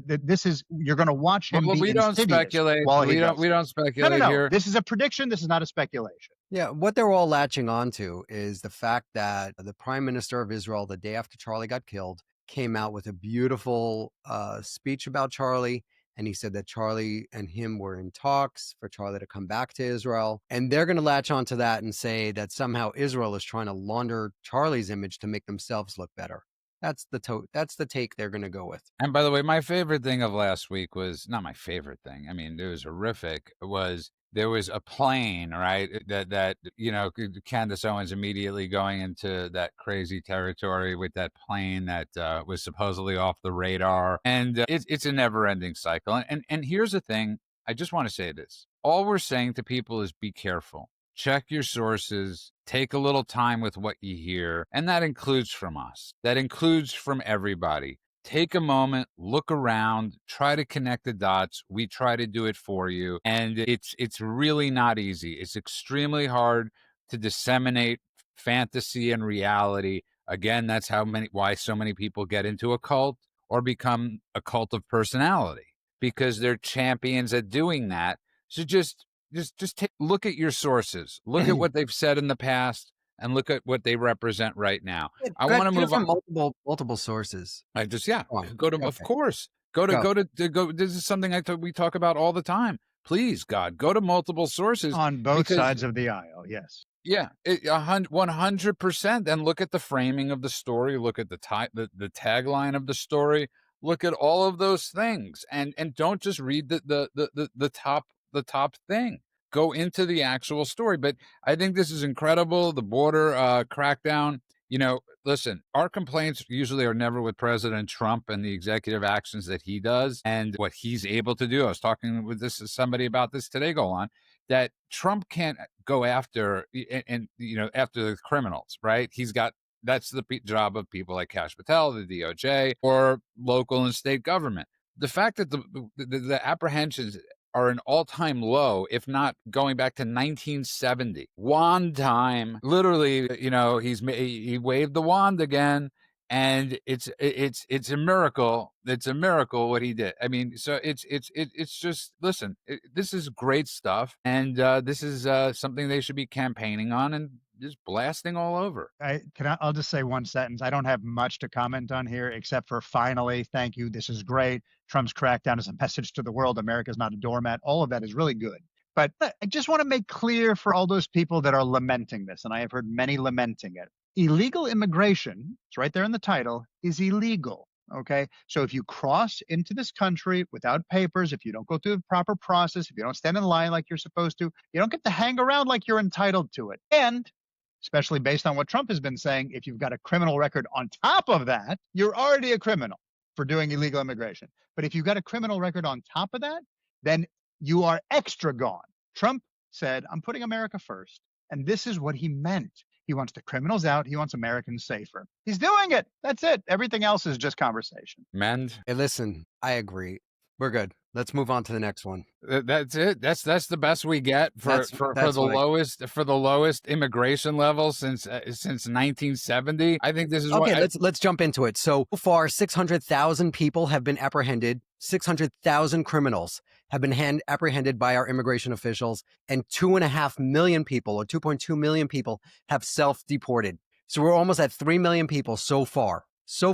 This is, you're going to watch him. Well, be we don't speculate. We don't speculate no. here. This is a prediction. This is not a speculation. Yeah, what they're all latching onto is the fact that the Prime Minister of Israel, the day after Charlie got killed, came out with a beautiful speech about Charlie. And he said that Charlie and him were in talks for Charlie to come back to Israel. And they're going to latch onto that and say that somehow Israel is trying to launder Charlie's image to make themselves look better. That's the take they're going to go with. And by the way, my favorite thing of last week was not my favorite thing. I mean, it was horrific. There was a plane, right? That Candace Owens immediately going into that crazy territory with that plane that was supposedly off the radar, and it's a never-ending cycle. And here's the thing: I just want to say this: all we're saying to people is be careful. Check your sources, take a little time with what you hear, and that includes from us. That includes from everybody. Take a moment, look around, try to connect the dots. We try to do it for you, and it's really not easy. It's extremely hard to disseminate fantasy and reality. Again, that's why so many people get into a cult or become a cult of personality, because they're champions at doing that. So just look at your sources, look at what they've said in the past, and look at what they represent right now. I want to move on. Multiple sources. Go to, of course, go to. This is something we talk about all the time. Please, God, go to multiple sources on both sides of the aisle. Yes. Yeah, 100%. And look at the framing of the story. Look at the tagline of the story. Look at all of those things, and don't just read the top thing. Go into the actual story. But I think this is incredible. The border crackdown. Listen, our complaints usually are never with President Trump and the executive actions that he does and what he's able to do. I was talking with somebody about this today, Golan, that Trump can't go after after the criminals, right? That's the job of people like Kash Patel, the DOJ, or local and state government. The fact that the apprehensions are an all-time low, if not going back to 1970. Wand time. Literally, he waved the wand again, and it's a miracle. It's a miracle what he did. I mean, so it's just, listen, this is great stuff, and this is something they should be campaigning on and just blasting all over. I'll just say one sentence. I don't have much to comment on here except for, finally, thank you. This is great. Trump's crackdown is a message to the world. America's not a doormat. All of that is really good. But I just want to make clear for all those people that are lamenting this, and I have heard many lamenting it. Illegal immigration, it's right there in the title, is illegal. Okay. So if you cross into this country without papers, if you don't go through the proper process, if you don't stand in line like you're supposed to, you don't get to hang around like you're entitled to it. And especially based on what Trump has been saying, if you've got a criminal record on top of that, you're already a criminal for doing illegal immigration. But if you've got a criminal record on top of that, then you are extra gone. Trump said, I'm putting America first. And this is what he meant. He wants the criminals out. He wants Americans safer. He's doing it. That's it. Everything else is just conversation. Mend. Hey, listen, I agree. We're good. Let's move on to the next one. That's it. That's the best we get for the lowest immigration level since 1970. I think this is okay. Let's jump into it. So far, 600,000 people have been apprehended. 600,000 criminals have been apprehended by our immigration officials, and 2.5 million people, or 2.2 million people, have self-deported. So we're almost at 3 million people so far. 6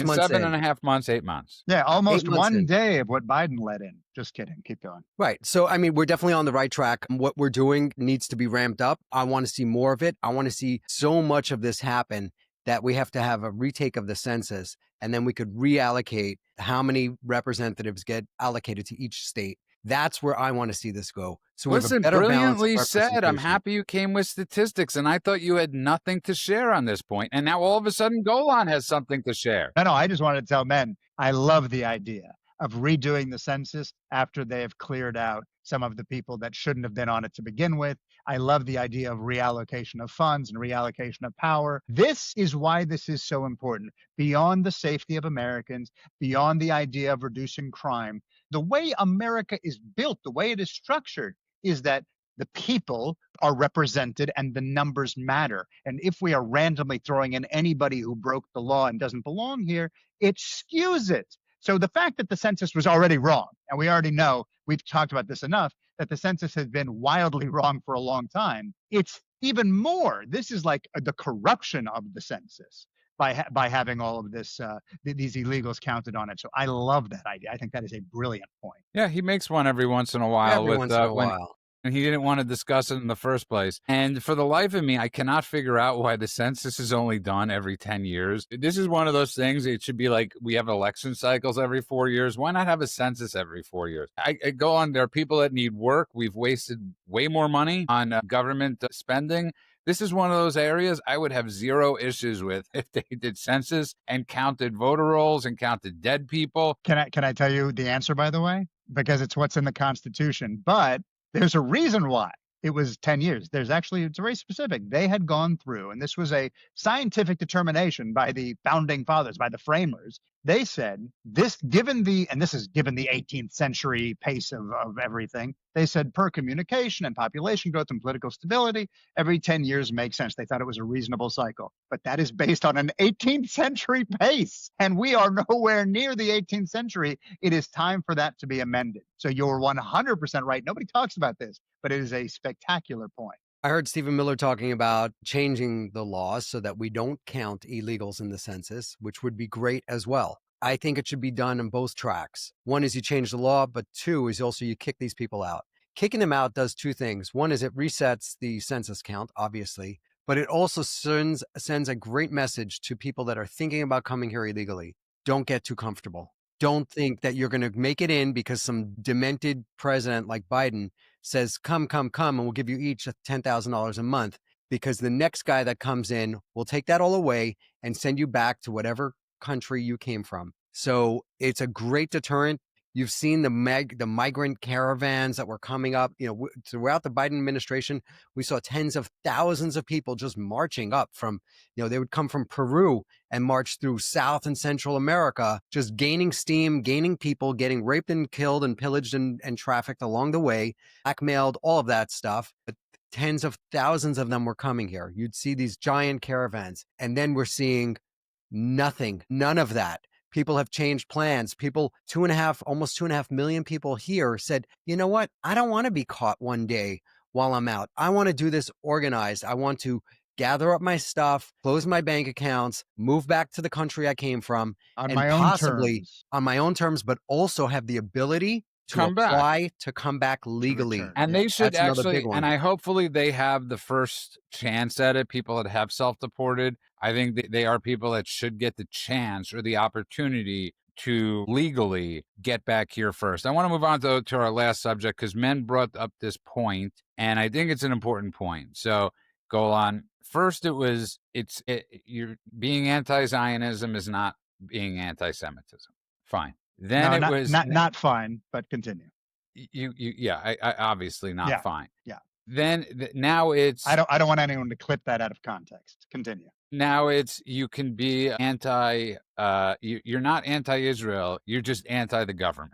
in months 7.5 months, 8 months. Yeah, almost one day of what Biden let in. Just kidding. Keep going. Right. So, I mean, we're definitely on the right track. What we're doing needs to be ramped up. I want to see more of it. I want to see so much of this happen that we have to have a retake of the census, and then we could reallocate how many representatives get allocated to each state. That's where I want to see this go. So we have a Listen, better balance of brilliantly said. I'm representation. happy you came with statistics, and I thought you had nothing to share on this point. And now all of a sudden, Golan has something to share. No, I just wanted to tell men, I love the idea of redoing the census after they have cleared out some of the people that shouldn't have been on it to begin with. I love the idea of reallocation of funds and reallocation of power. This is why this is so important. Beyond the safety of Americans, beyond the idea of reducing crime, the way America is built, the way it is structured, is that the people are represented and the numbers matter. And if we are randomly throwing in anybody who broke the law and doesn't belong here, it skews it. So the fact that the census was already wrong, and we already know, we've talked about this enough, that the census has been wildly wrong for a long time, it's even more. This is like the corruption of the census by having all of this, these illegals counted on it. So I love that idea. I think that is a brilliant point. Yeah, he makes one every once in a while Every once in a while. and he didn't want to discuss it in the first place. And for the life of me, I cannot figure out why the census is only done every 10 years. This is one of those things. It should be like we have election cycles every 4 years. Why not have a census every 4 years? I go on. There are people that need work. We've wasted way more money on government spending. This is one of those areas I would have zero issues with if they did census and counted voter rolls and counted dead people. Can I tell you the answer, by the way? Because it's what's in the Constitution. But there's a reason why it was 10 years. It's very specific. They had gone through, and this was a scientific determination by the founding fathers, by the framers. They said this, given the 18th century pace of everything, they said per communication and population growth and political stability, every 10 years makes sense. They thought it was a reasonable cycle, but that is based on an 18th century pace. And we are nowhere near the 18th century. It is time for that to be amended. So you're 100% right. Nobody talks about this, but it is a spectacular point. I heard Stephen Miller talking about changing the laws so that we don't count illegals in the census, which would be great as well. I think it should be done on both tracks. One is you change the law, but two is also you kick these people out. Kicking them out does two things. One is it resets the census count, obviously, but it also sends a great message to people that are thinking about coming here illegally. Don't get too comfortable. Don't think that you're going to make it in because some demented president like Biden says, come, and we'll give you each $10,000 a month, because the next guy that comes in will take that all away and send you back to whatever country you came from. So it's a great deterrent. You've seen the migrant caravans that were coming up, throughout the Biden administration. We saw tens of thousands of people just marching up from, they would come from Peru and march through South and Central America, just gaining steam, gaining people, getting raped and killed and pillaged and trafficked along the way, blackmailed, all of that stuff. But tens of thousands of them were coming here. You'd see these giant caravans, and then we're seeing nothing, none of that. People have changed plans. People, almost 2.5 million people here said, you know what? I don't want to be caught one day while I'm out. I want to do this organized. I want to gather up my stuff, close my bank accounts, move back to the country I came from, on my own terms, but also have the ability to apply to come back legally. And they should actually, and hopefully they have the first chance at it. People that have self-deported, I think they are people that should get the chance or the opportunity to legally get back here first. I want to move on to our last subject, because men brought up this point, and I think it's an important point. So go on. First, you're being anti-Zionism is not being anti-Semitism. Fine. Then no, it was not fine, but continue. I obviously not fine. Yeah. Then now it's I don't want anyone to clip that out of context. Continue. Now it's you can be you're not anti-Israel, you're just anti the government.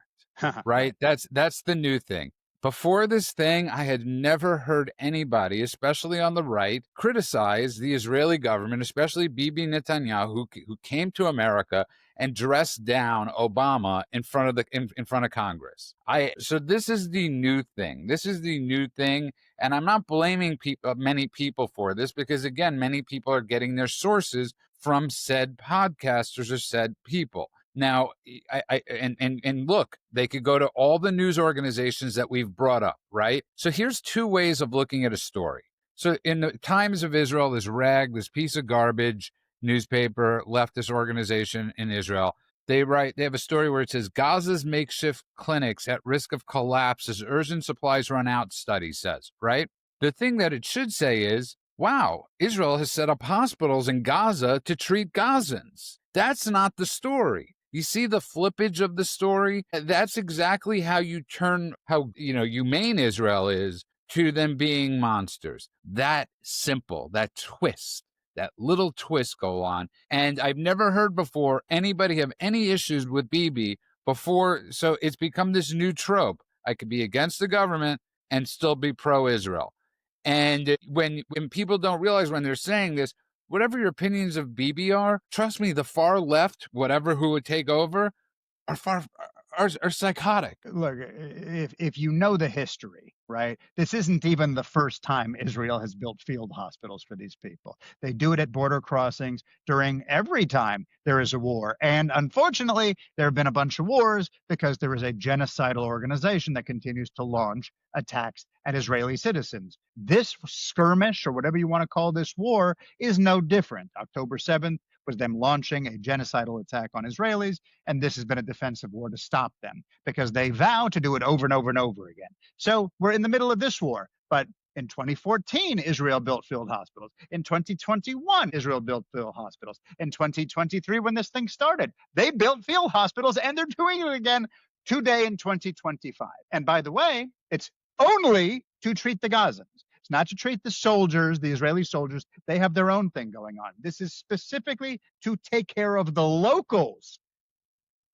Right? That's the new thing. Before this thing, I had never heard anybody, especially on the right, criticize the Israeli government, especially Bibi Netanyahu, who came to America and dressed down Obama in front of Congress. So this is the new thing. This is the new thing, and I'm not blaming many people for this, because again, many people are getting their sources from said podcasters or said people. Now, and look, they could go to all the news organizations that we've brought up, right? So here's two ways of looking at a story. So in the Times of Israel, this piece of garbage newspaper, leftist organization in Israel, They have a story where it says Gaza's makeshift clinics at risk of collapse as urgent supplies run out, study says, right? The thing that it should say is, wow, Israel has set up hospitals in Gaza to treat Gazans. That's not the story. You see the flippage of the story? That's exactly how you turn how, humane Israel is to them being monsters. That simple, that twist, that little twist go on. And I've never heard before anybody have any issues with Bibi before. So it's become this new trope. I could be against the government and still be pro-Israel. And when people don't realize when they're saying this, whatever your opinions of Bibi are, trust me, the far left, whatever who would take over, are psychotic. Look, if you know the history, right, this isn't even the first time Israel has built field hospitals for these people. They do it at border crossings during every time there is a war. And unfortunately, there have been a bunch of wars because there is a genocidal organization that continues to launch attacks at Israeli citizens. This skirmish, or whatever you want to call this war, is no different. October 7th was them launching a genocidal attack on Israelis, and this has been a defensive war to stop them because they vow to do it over and over and over again. So we're in the middle of this war, but in 2014, Israel built field hospitals. In 2021, Israel built field hospitals. In 2023, when this thing started, they built field hospitals, and they're doing it again today in 2025. And by the way, it's only to treat the Gazans. It's not to treat the soldiers, the Israeli soldiers. They have their own thing going on. This is specifically to take care of the locals.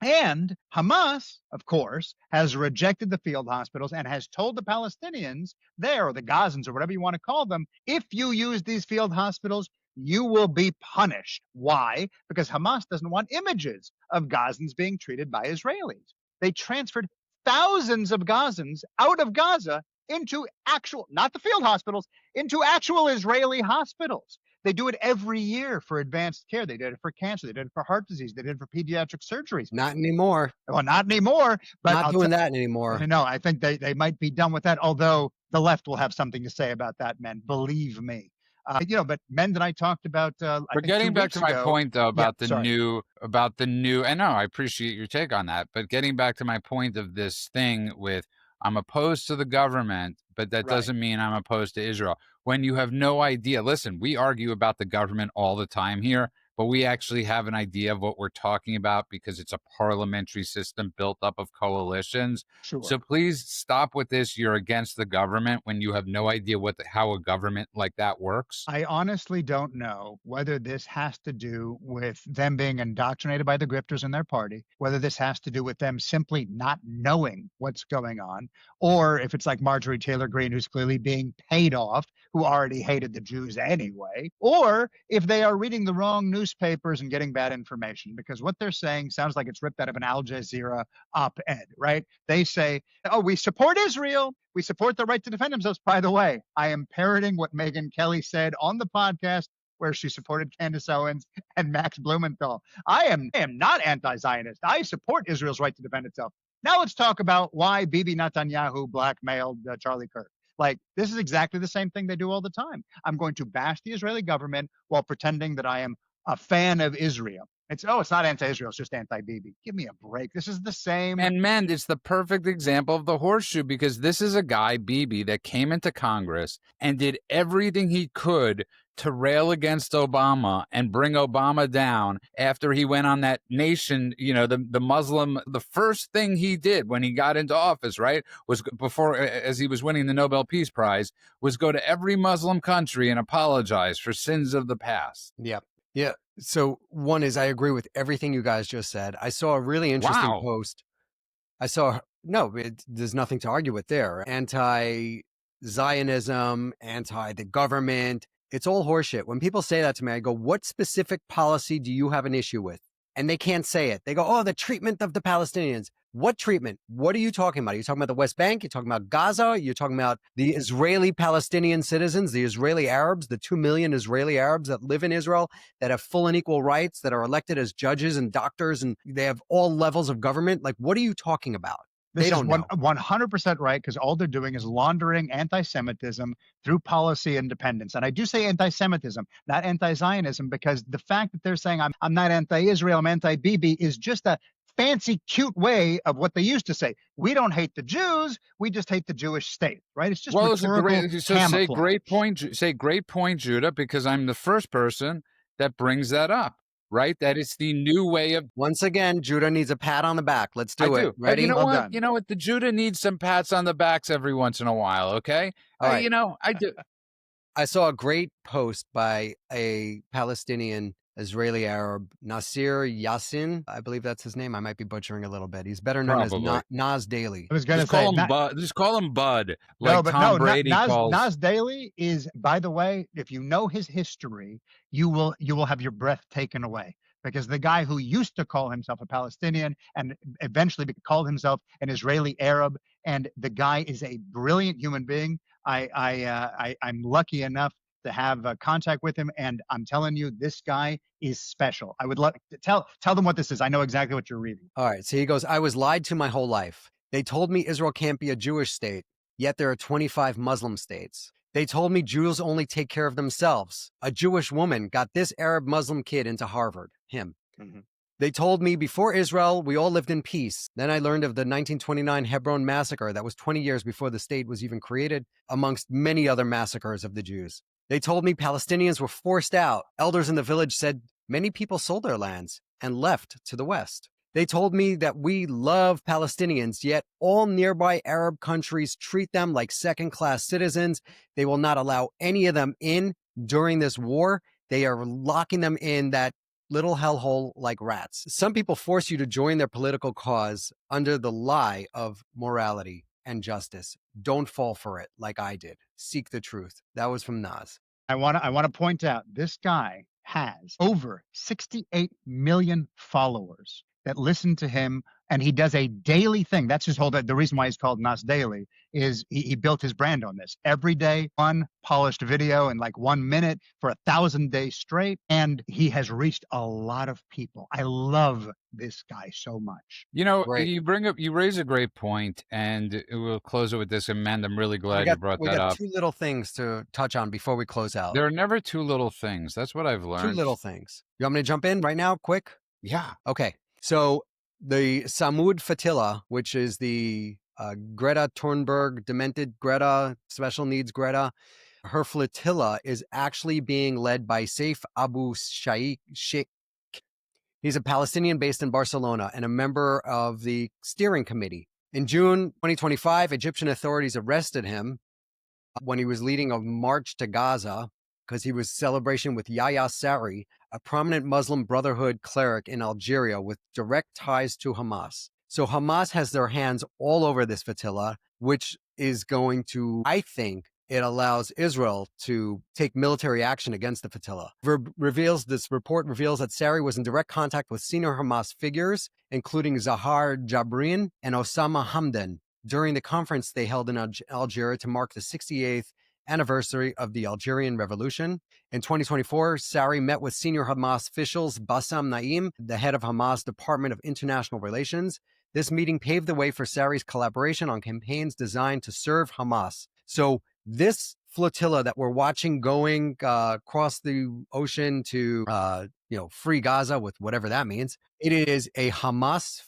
And Hamas, of course, has rejected the field hospitals and has told the Palestinians there, or the Gazans, or whatever you want to call them, if you use these field hospitals, you will be punished. Why? Because Hamas doesn't want images of Gazans being treated by Israelis. They transferred thousands of Gazans out of Gaza into actual, not the field hospitals, into actual Israeli hospitals. They do it every year for advanced care. They did it for cancer. They did it for heart disease. They did it for pediatric surgeries. Not anymore. Well, not anymore. But not doing that anymore. No, I think they might be done with that, although the left will have something to say about that, men. Believe me. But men that I talked about. We're getting back to my point, though, about the new, and no, I appreciate your take on that. But getting back to my point of this thing with, I'm opposed to the government, but that doesn't mean I'm opposed to Israel. When you have no idea, listen, we argue about the government all the time here, but we actually have an idea of what we're talking about because it's a parliamentary system built up of coalitions. Sure. So please stop with this. You're against the government when you have no idea how a government like that works. I honestly don't know whether this has to do with them being indoctrinated by the grifters in their party, whether this has to do with them simply not knowing what's going on, or if it's like Marjorie Taylor Greene, who's clearly being paid off, who already hated the Jews anyway, or if they are reading the wrong newspapers and getting bad information, because what they're saying sounds like it's ripped out of an Al Jazeera op-ed, right? They say, oh, we support Israel. We support the right to defend themselves. By the way, I am parroting what Megyn Kelly said on the podcast where she supported Candace Owens and Max Blumenthal. I am not anti-Zionist. I support Israel's right to defend itself. Now let's talk about why Bibi Netanyahu blackmailed Charlie Kirk. Like, this is exactly the same thing they do all the time. I'm going to bash the Israeli government while pretending that I am a fan of Israel. It's not anti-Israel, it's just anti-Bibi. Give me a break. this is the same. And men, it's the perfect example of the horseshoe, because this is a guy, Bibi, that came into Congress and did everything he could to rail against Obama and bring Obama down after he went on that nation, the Muslim, the first thing he did when he got into office, right, was before, as he was winning the Nobel Peace Prize, was go to every Muslim country and apologize for sins of the past. Yep. Yeah. So one is, I agree with everything you guys just said. I saw a really interesting post. There's nothing to argue with there. Anti-Zionism, anti the government. It's all horseshit. When people say that to me, I go, what specific policy do you have an issue with? And they can't say it. They go, oh, the treatment of the Palestinians. What treatment? What are you talking about? Are you talking about the West Bank? You're talking about Gaza? You're talking about the Israeli Palestinian citizens, the Israeli Arabs, the 2 million Israeli Arabs that live in Israel, that have full and equal rights, that are elected as judges and doctors, and they have all levels of government? Like, what are you talking about? This They is don't know. 100% right, because all they're doing is laundering anti-Semitism through policy independence. And I do say anti-Semitism, not anti-Zionism, because the fact that they're saying I'm not anti-Israel, I'm anti-Bibi is just a fancy, cute way of what they used to say. We don't hate the Jews, we just hate the Jewish state, right? It's just rhetorical camouflage. Say great point, Judah, because I'm the first person that brings that up. Right, that it's the new way of. Once again, Judah needs a pat on the back. Let's do it. Ready? You know Well what? done. You know what? The Judah needs some pats on the backs every once in a while. Okay. All right. You know, I do. I saw a great post by a Palestinian Israeli Arab, Nasir Yassin. I believe that's his name. I might be butchering a little bit. He's better known as Nas Daily. I was going to Just say, call him Bud. Just call him Bud. no, Like but Tom no, Brady calls. Nas Daily is, by the way, if you know his history, you will have your breath taken away, because the guy who used to call himself a Palestinian and eventually called himself an Israeli Arab, and the guy is a brilliant human being. I'm lucky enough to have contact with him, and I'm telling you, this guy is special. I would love to tell them what this is. I know exactly what you're reading. All right. So he goes, I was lied to my whole life. They told me Israel can't be a Jewish state, yet there are 25 Muslim states. They told me Jews only take care of themselves. A Jewish woman got this Arab Muslim kid into Harvard, him. Mm-hmm. They told me before Israel, we all lived in peace. Then I learned of the 1929 Hebron massacre that was 20 years before the state was even created, amongst many other massacres of the Jews. They told me Palestinians were forced out. Elders in the village said many people sold their lands and left to the West. They told me that we love Palestinians, yet all nearby Arab countries treat them like second-class citizens. They will not allow any of them in during this war. They are locking them in that little hellhole like rats. Some people force you to join their political cause under the lie of morality and justice. Don't fall for it like I did. Seek the truth. That was from Nas. I want to point out, this guy has over 68 million followers that listen to him, and he does a daily thing. That's his whole, the reason why he's called Nas Daily is he built his brand on this. Every day, one polished video in like 1 minute for 1,000 days straight, and he has reached a lot of people. I love this guy so much. You know, Right. you raise a great point, and we'll close it with this. Amanda, I'm really glad you brought that We got up. two little things to touch on before we close out. There are never two little things. That's what I've learned. Two little things. You want me to jump in right now, quick? Yeah. Okay. So the Samud Flotilla, which is the Greta Thunberg, demented Greta, special needs Greta, her flotilla is actually being led by Saif Abu Sheikh. He's a Palestinian based in Barcelona and a member of the steering committee. In June 2025, Egyptian authorities arrested him when he was leading a march to Gaza because he was celebration with Yahya Sarri, a prominent Muslim Brotherhood cleric in Algeria with direct ties to Hamas. So Hamas has their hands all over this flotilla, which is going to, I think, it allows Israel to take military action against the flotilla. This report reveals that Sarri was in direct contact with senior Hamas figures, including Zahar Jabrin and Osama Hamdan, during the conference they held in Algeria to mark the 68th anniversary of the Algerian Revolution. In 2024, Sarri met with senior Hamas officials Bassam Naim, the head of Hamas Department of International Relations. This meeting paved the way for Sarri's collaboration on campaigns designed to serve Hamas. So this flotilla that we're watching going across the ocean to free Gaza, with whatever that means, it is a Hamas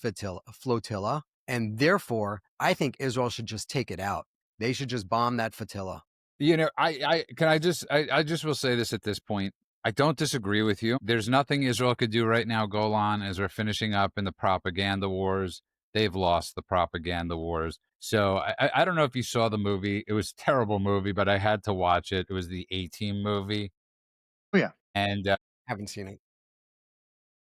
flotilla, and therefore I think Israel should just take it out. They should just bomb that flotilla. You know, I just will say this at this point. I don't disagree with you. There's nothing Israel could do right now, Golan, as we're finishing up in the propaganda wars. They've lost the propaganda wars. So I don't know if you saw the movie. It was a terrible movie, but I had to watch it. It was the A-Team movie. Oh, yeah. And Haven't seen it.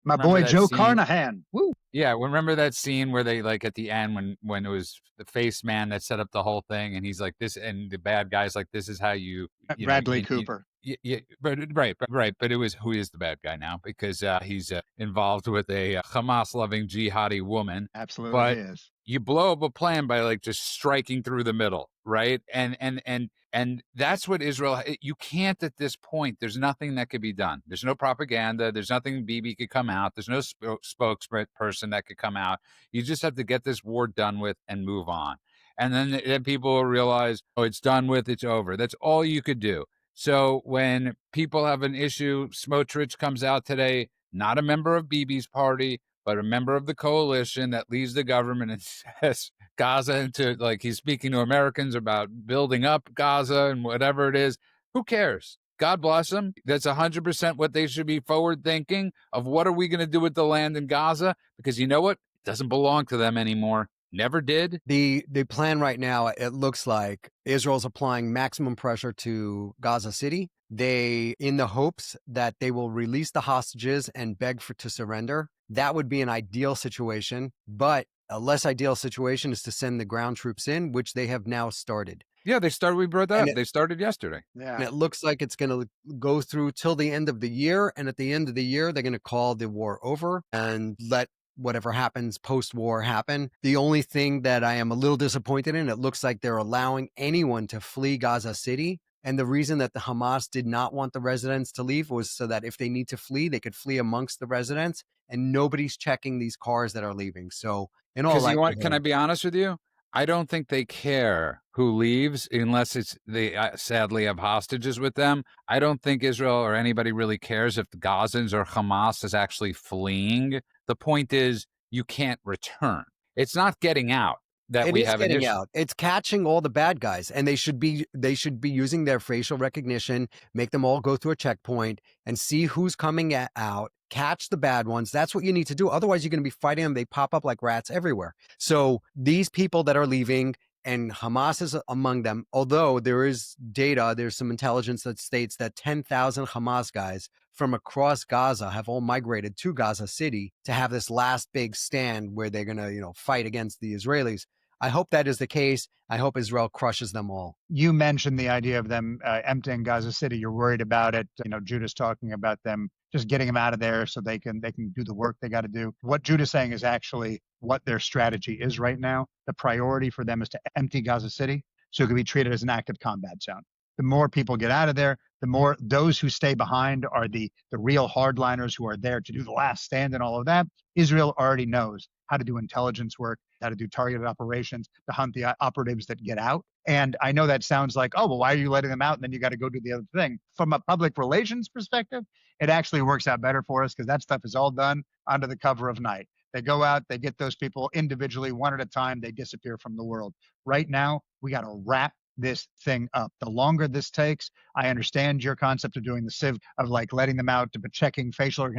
My boy Joe Carnahan. Woo. Yeah, remember that scene where they, like, at the end when it was the face man that set up the whole thing, and he's like this, and the bad guy's like, this is how you Bradley Cooper. Yeah, but right. But it was, who is the bad guy now? Because he's involved with a Hamas-loving jihadi woman. Absolutely But is. you blow up a plan by, like, just striking through the middle, right? And that's what Israel. You can't at this point. There's nothing that could be done. There's no propaganda. There's nothing Bibi could come out. There's no spokesperson that could come out. You just have to get this war done with and move on. And then people will realize, oh, it's done with. It's over. That's all you could do. So when people have an issue, Smotrich comes out today, not a member of Bibi's party, but a member of the coalition that leaves the government and says Gaza into, like, he's speaking to Americans about building up Gaza and whatever it is. Who cares? God bless them. That's 100% what they should be forward thinking of. What are we going to do with the land in Gaza? Because you know what? It doesn't belong to them anymore. Never did. The plan right now, it looks like Israel's applying maximum pressure to Gaza City. They, in the hopes that they will release the hostages and beg to surrender. That would be an ideal situation, but a less ideal situation is to send the ground troops in, which they have now started. Yeah, they started. We brought that up. They started yesterday. Yeah. And it looks like it's going to go through till the end of the year. And at the end of the year, they're going to call the war over and let whatever happens post-war happen. The only thing that I am a little disappointed in, it looks like they're allowing anyone to flee Gaza City. And the reason that the Hamas did not want the residents to leave was so that if they need to flee, they could flee amongst the residents, and nobody's checking these cars that are leaving. So in all likelihood, can I be honest with you? I don't think they care who leaves unless they sadly have hostages with them. I don't think Israel or anybody really cares if the Gazans or Hamas is actually fleeing. The point is, you can't return. It's not getting out that we have an issue. Out. It's catching all the bad guys, and they should be using their facial recognition, make them all go through a checkpoint and see who's coming out, catch the bad ones. That's what you need to do. Otherwise, you're going to be fighting them. They pop up like rats everywhere. So these people that are leaving, and Hamas is among them, although there is data, there's some intelligence that states that 10,000 Hamas guys from across Gaza have all migrated to Gaza City to have this last big stand where they're going to, fight against the Israelis. I hope that is the case. I hope Israel crushes them all. You mentioned the idea of them emptying Gaza City. You're worried about it. Judah's talking about them just getting them out of there so they can do the work they got to do. What Judah's saying is actually what their strategy is right now. The priority for them is to empty Gaza City so it can be treated as an active combat zone. The more people get out of there, the more those who stay behind are the real hardliners who are there to do the last stand and all of that. Israel already knows how to do intelligence work, how to do targeted operations, to hunt the operatives that get out. And I know that sounds like, oh, well, why are you letting them out? And then you got to go do the other thing. From a public relations perspective, it actually works out better for us because that stuff is all done under the cover of night. They go out, they get those people individually, one at a time, they disappear from the world. Right now, we got to wrap this thing up. The longer this takes, I understand your concept of doing the civ, of like letting them out, but checking facial,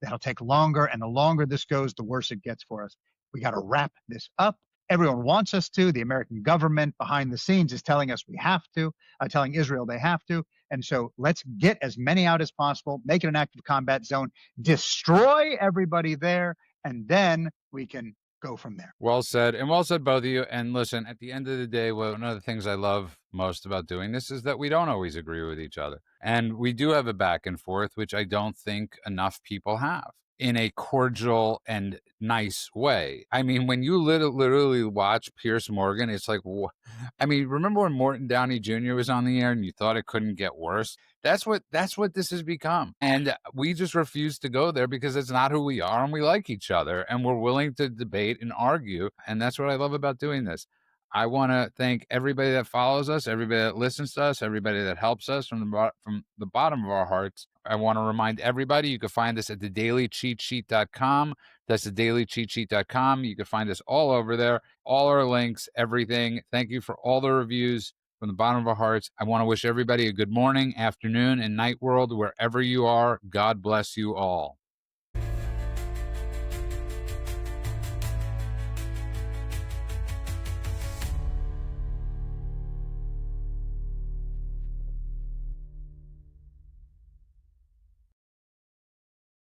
that'll take longer. And the longer this goes, the worse it gets for us. We got to wrap this up. Everyone wants us to. The American government behind the scenes is telling us we have to, telling Israel they have to. And so let's get as many out as possible, make it an active combat zone, destroy everybody there, and then we can go from there. Well said. And well said, both of you. And listen, at the end of the day, one of the things I love most about doing this is that we don't always agree with each other. And we do have a back and forth, which I don't think enough people have, in a cordial and nice way. I mean, when you literally watch Piers Morgan, it's like, remember when Morton Downey Jr. was on the air and you thought it couldn't get worse? That's what this has become. And we just refuse to go there because it's not who we are, and we like each other, and we're willing to debate and argue. And that's what I love about doing this. I want to thank everybody that follows us, everybody that listens to us, everybody that helps us from the bottom of our hearts. I want to remind everybody you can find us at thedailycheatsheet.com. That's thedailycheatsheet.com. You can find us all over there, all our links, everything. Thank you for all the reviews from the bottom of our hearts. I want to wish everybody a good morning, afternoon, and night world, wherever you are. God bless you all.